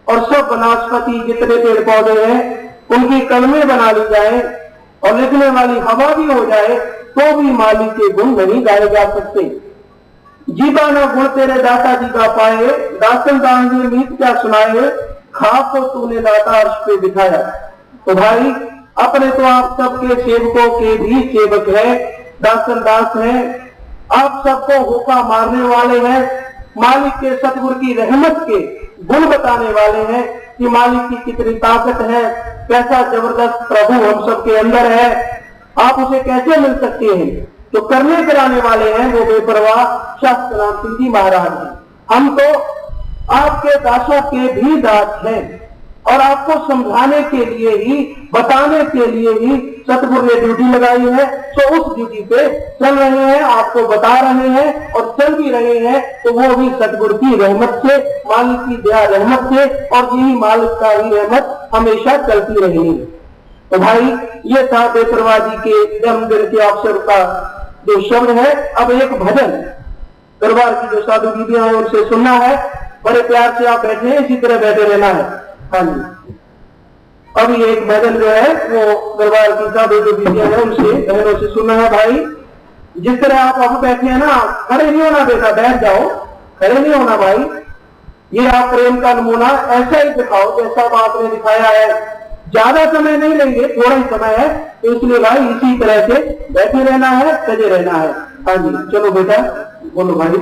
और सब वनस्पति जितने पेड़ पौधे हैं उनकी कलमें बना ली जाए और लिखने वाली हवा भी हो जाए तो भी मालिक के गुण नहीं गाए जा सकते। जीवा न गुण तेरे दाता जी का पाए, दासन दांगे मीत क्या सुनाए, खाप को तूने दाता अर्श पे बिठाया। तो भाई अपने तो आप सबके सेवकों के भी सेवक है, दासन दास है, आप सबको हुक्का मारने वाले हैं, मालिक के सतगुरु की रहमत के गुण बताने वाले हैं कि मालिक की कितनी ताकत है, कैसा जबरदस्त प्रभु हम सबके अंदर है, आप उसे कैसे मिल सकते हैं। तो करने कराने वाले हैं वो बेपरवाह शास्त्र राम सिंह जी महाराज हैं। हम तो आपके दासों के भी दास हैं और आपको समझाने के लिए ही, बताने के लिए ही सतगुरु ने ड्यूटी लगाई है। तो उस ड्यूटी पे चल रहे हैं, आपको बता रहे हैं और चल भी रहे हैं, तो वो भी सतगुरु की रहमत से, मालिक की दया रहमत से, और यही मालिक का ही रहमत हमेशा चलती रहेगी। तो भाई ये था बेपरवाह जी के जन्मदिन के अवसर का जो शब्द है। अब एक भजन दरबार की जो साधु दीदियां हैं उनसे सुनना है। बड़े प्यार से आप बैठे हैं, इसी तरह बैठे रहना है। हाँ जी, अभी एक भजन जो है वो दरबार की साधु जो दीदियां हैं उनसे बहनों से सुनना है। भाई जिस तरह आप अब बैठे हैं ना, खड़े नहीं होना बेटा, बैठ जाओ, खड़े नहीं होना भाई। ये आप प्रेम का नमूना ऐसा ही दिखाओ जैसा आपने दिखाया है। ज्यादा समय नहीं लेंगे, थोड़ा ही समय है, तो इसलिए भाई इसी तरह से बैठे रहना है, सजे रहना है। हाँ जी, चलो बेटा बोलो भाई।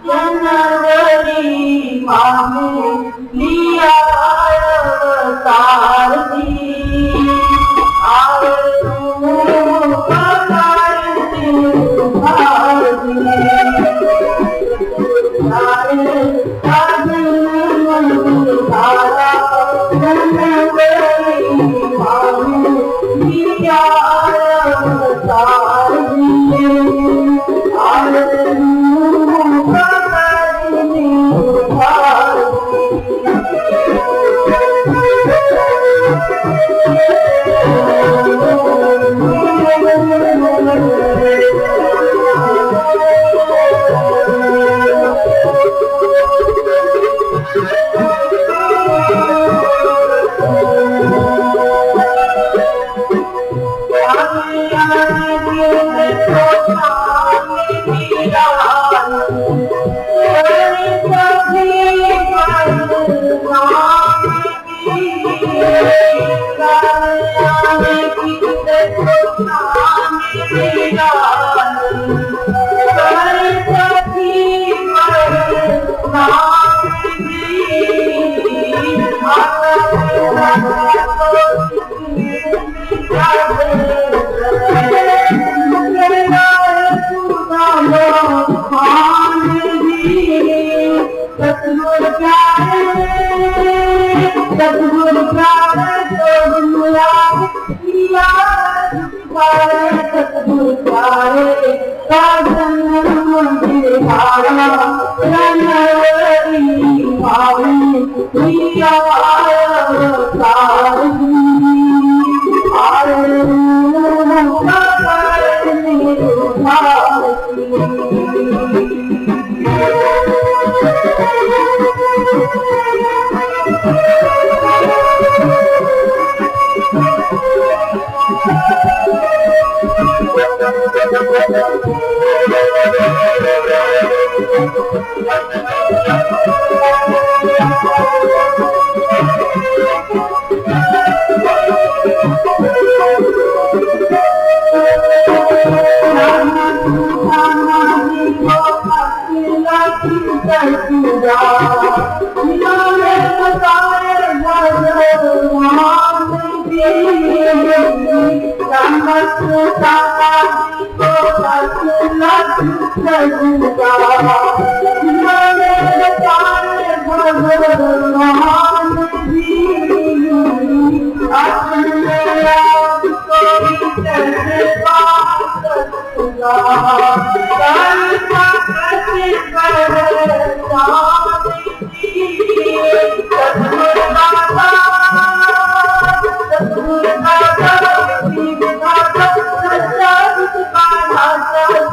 जनवरी माह लिया अवतार दी, Thank you.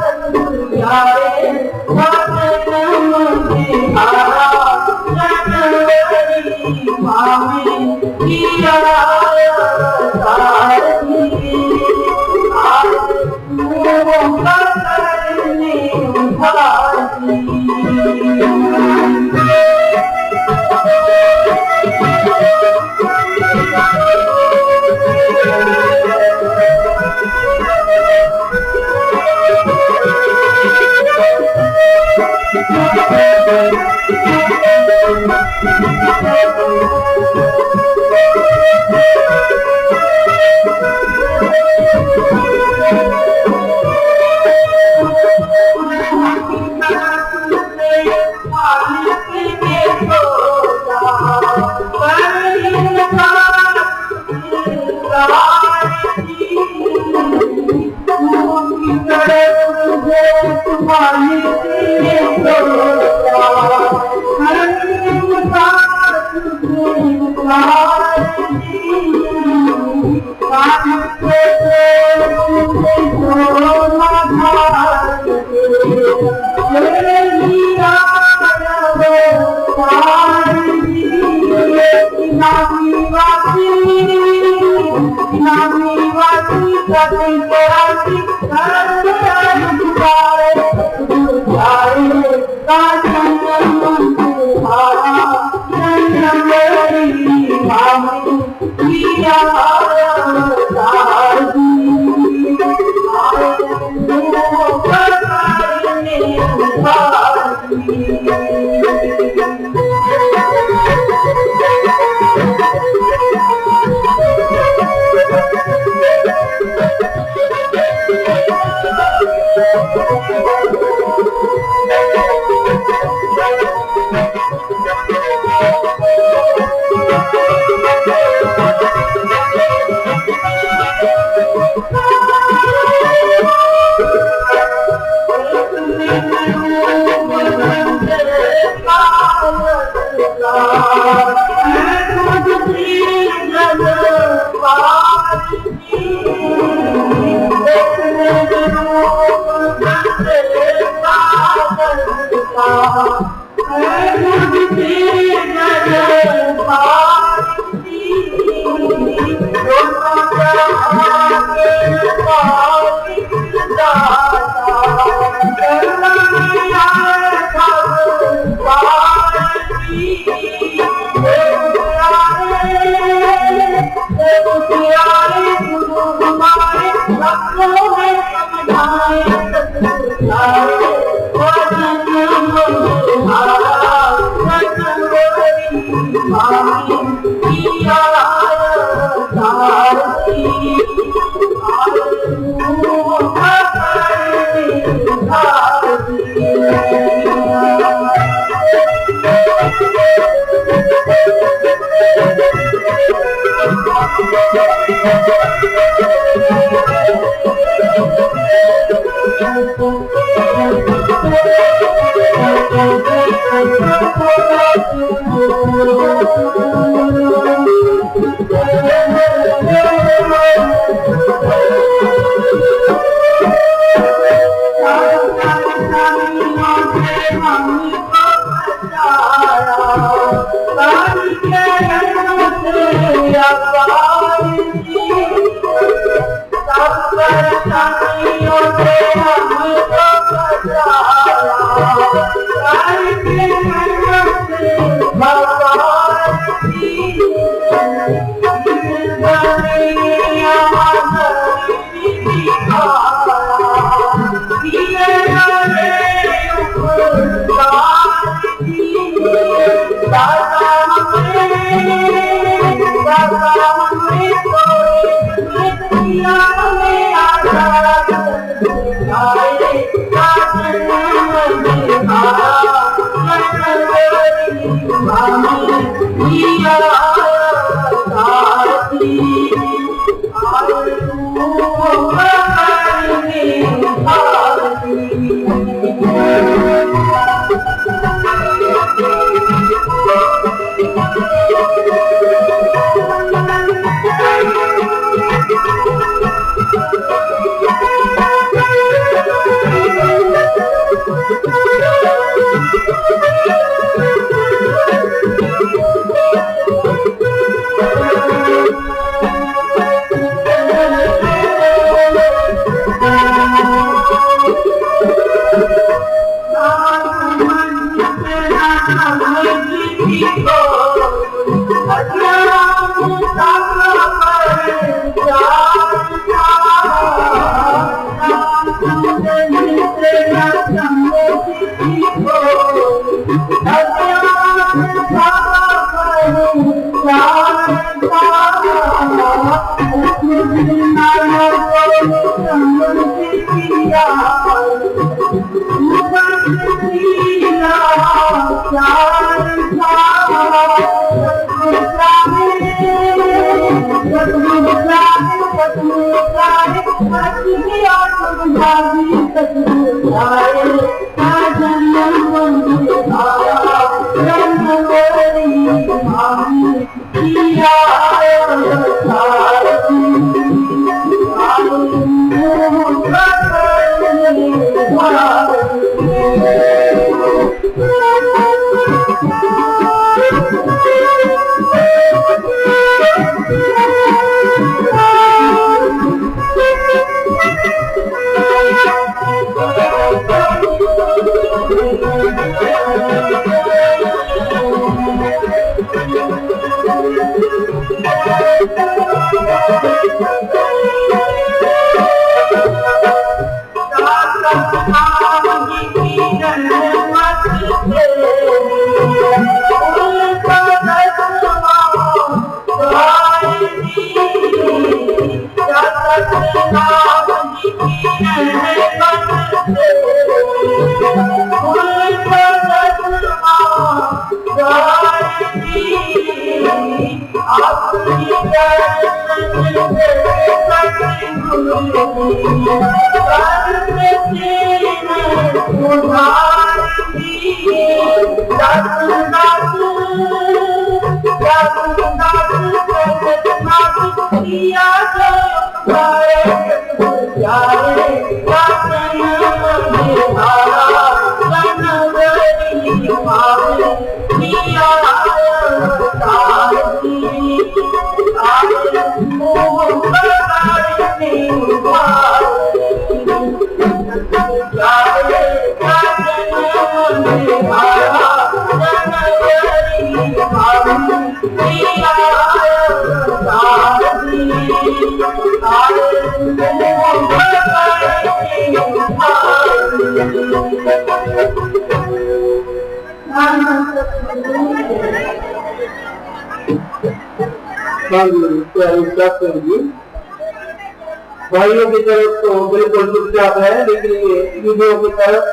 भाइयों की तरफ तो बिल्कुल चुपचाप है, लेकिन ये वीडियो की तरफ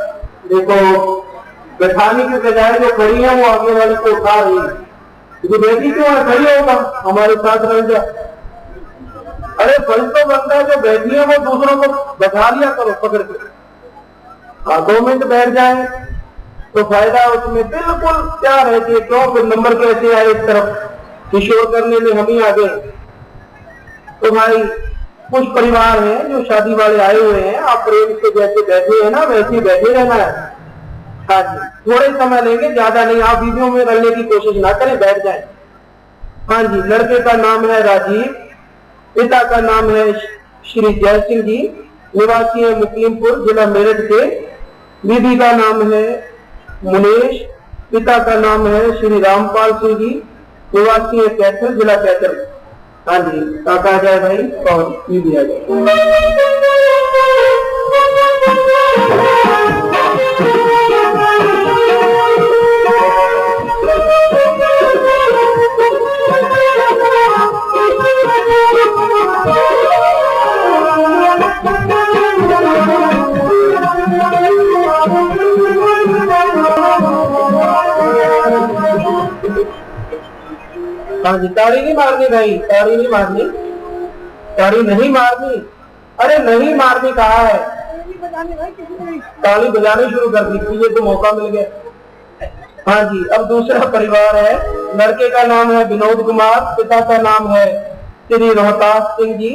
देखो, बैठाने के बजाय जो खड़ी है वो आगे वाले को उठा रही है। तो बेटी क्यों है, खड़ी होगा हमारे साथ रह जा। अरे फल तो बनता है, जो बैठी है वो दूसरों को बैठा लिया करो पकड़ के। 2 मिनट बैठ जाए तो फायदा उसमें बिल्कुल क्या रहती है। क्यों फिर नंबर कैसे आए इस तरफ किशोर करने में हम ही आ गए। तो भाई कुछ परिवार हैं जो शादी वाले आए हुए हैं, आप प्रेम से जैसे बैठे हैं ना वैसे ही बैठे रहना है। हाँ जी, थोड़े समय लेंगे, ज्यादा नहीं। आप वीडियो में रलने की कोशिश ना करें, बैठ जाए। हाँ जी, लड़के का नाम है राजीव, पिता का नाम है श्री जय सिंह जी, निवासी है मुकीमपुर, जिला मेरठ के। बीबी का नाम है मुनेश, पिता का नाम है श्री रामपाल सिंह जी, निवासी है कैथल, जिला कैथल। हाँ जी, काका आ जाए भाई और बीबी आ जाए। हाँ जी, ताड़ी नहीं मारनी भाई, ताड़ी नहीं मारनी, ताड़ी नहीं मारनी। अरे नहीं मारनी कहा है, ताली बजानी शुरू कर दी, तुझे तो मौका मिल गया। हाँ जी, अब दूसरा परिवार है। लड़के का नाम है विनोद कुमार, पिता का नाम है श्री रोहतास सिंह जी,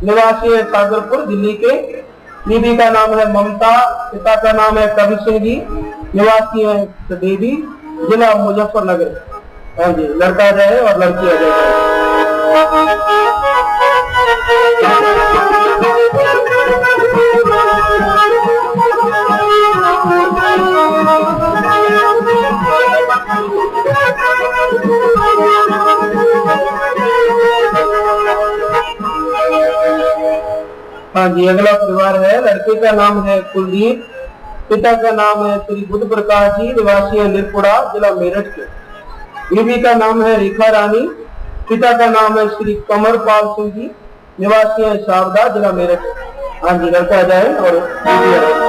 निवासी है सागरपुर दिल्ली के। बीबी का नाम है ममता, पिता का नाम है कवि सिंह जी, निवासी है देवी, जिला मुजफ्फरनगर। हाँ जी, लड़का आ जाए और लड़की आ जाए। जी, अगला परिवार है। लड़के का नाम है कुलदीप, पिता का नाम है श्री बुद्ध प्रकाश जी, निवासी है निरपुड़ा, जिला मेरठ के। बीवी का नाम है रेखा रानी, पिता का नाम है श्री कमर पाल सिंह जी, निवासी है शारदा, जिला मेरठ। हाँ जी, लड़का आ जाए और बीवी आ जाए।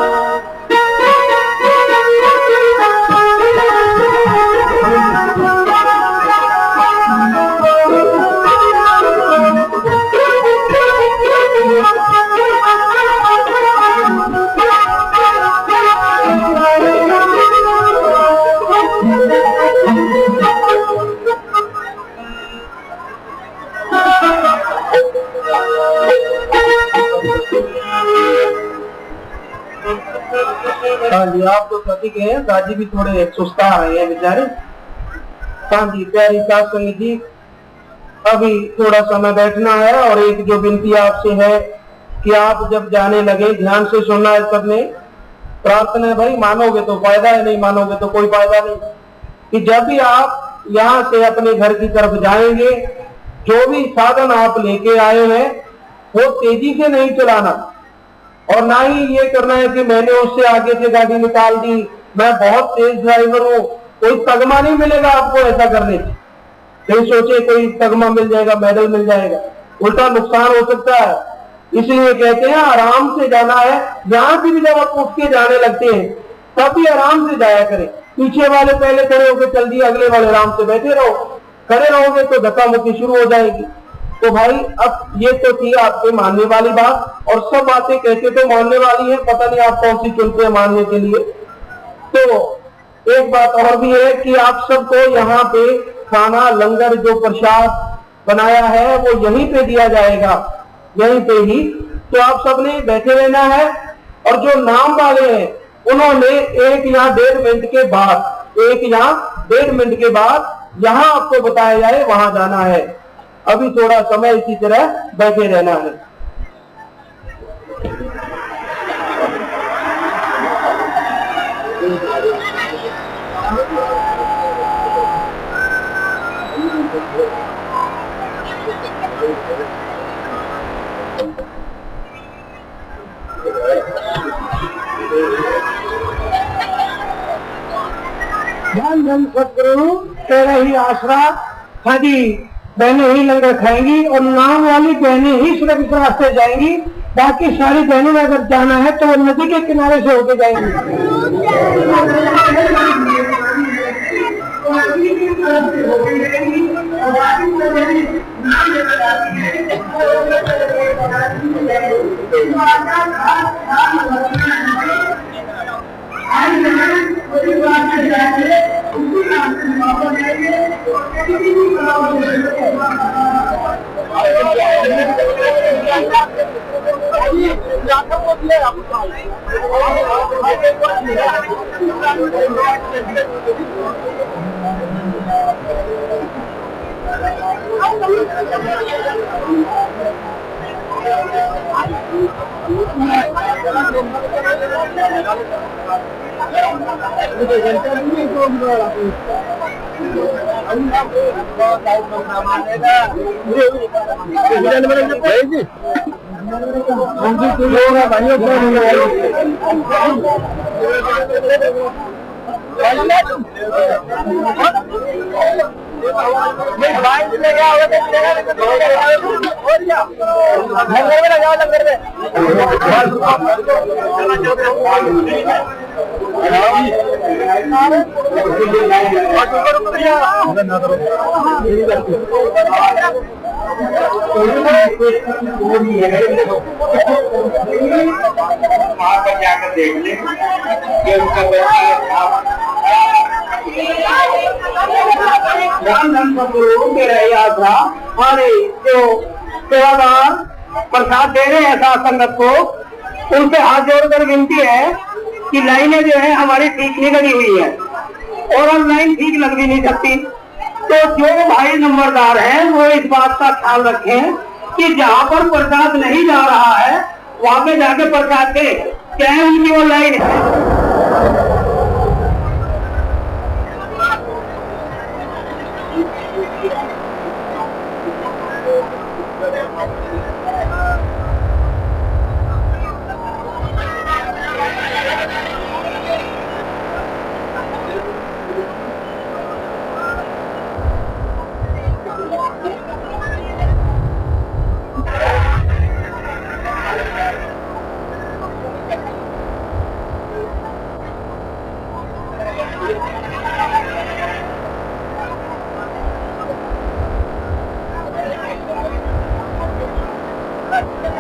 हाँ जी, आप तो सभी के हैं, दादी भी थोड़े सुस्ता रहे हैं बेचारे। हाँ जी, प्यारी सास संगीत जी, अभी थोड़ा समय बैठना है और एक जो विनती आपसे है कि आप जब जाने लगे ध्यान से सुनना है सबने। प्रार्थना है भाई, मानोगे तो फायदा है, नहीं मानोगे तो कोई फायदा नहीं। कि जब भी आप यहाँ से अपने घर की तरफ जाएंगे, जो भी साधन आप लेके आए हैं वो तेजी से नहीं चलाना, और ना ही ये करना है कि मैंने उससे आगे से गाड़ी निकाल दी, मैं बहुत तेज ड्राइवर हूं। कोई तगमा नहीं मिलेगा आपको ऐसा करने से। नहीं सोचे कोई तगमा मिल जाएगा, मेडल मिल जाएगा, उल्टा नुकसान हो सकता है। इसलिए कहते हैं आराम से जाना है। यहां से भी जब आप उठ के जाने लगते हैं तब भी आराम से जाया करें। पीछे वाले पहले खड़े होकर चल दिए, अगले वाले आराम से बैठे रहो। खड़े रहोगे तो धक्का मुक्की शुरू हो जाएगी। तो भाई अब ये तो थी आपके मानने वाली बात, और सब बातें कहते तो मानने वाली है, पता नहीं आप कौन सी चुनते हैं मानने के लिए। तो एक बात और भी है कि आप सबको यहाँ पे खाना लंगर जो प्रसाद बनाया है वो यहीं पे दिया जाएगा, यहीं पे ही। तो आप सबने बैठे रहना है। और जो नाम वाले हैं उन्होंने एक या 1.5 मिनट के बाद, एक या 1.5 मिनट के बाद यहाँ आपको बताया जाए वहां जाना है। अभी थोड़ा समय इसी तरह बैठे रहना है। धन धन सतगुरु तेरा ही आसरा। हाँ जी, बहनें ही लंगर खाएंगी और नाम वाली बहनें ही सुरक्षित रास्ते जाएंगी। बाकी सारी बहनों में अगर जाना है तो वो नदी के किनारे से होके जाएंगी। जाकर देख ले कि उनका यात्रा हमारे जो सेवादार प्रसाद दे रहे हैं साथ संगत को, उनसे हाथ जोड़कर विनती है कि लाइनें जो है हमारी ठीक नहीं लगी हुई है और हम लाइन ठीक लग भी नहीं सकती। तो जो भाई नंबरदार हैं वो इस बात का ख्याल रखें कि जहाँ पर प्रसाद नहीं जा रहा है वहां पे जाके प्रसाद दे, चाहे उनकी वो लाइन है। है।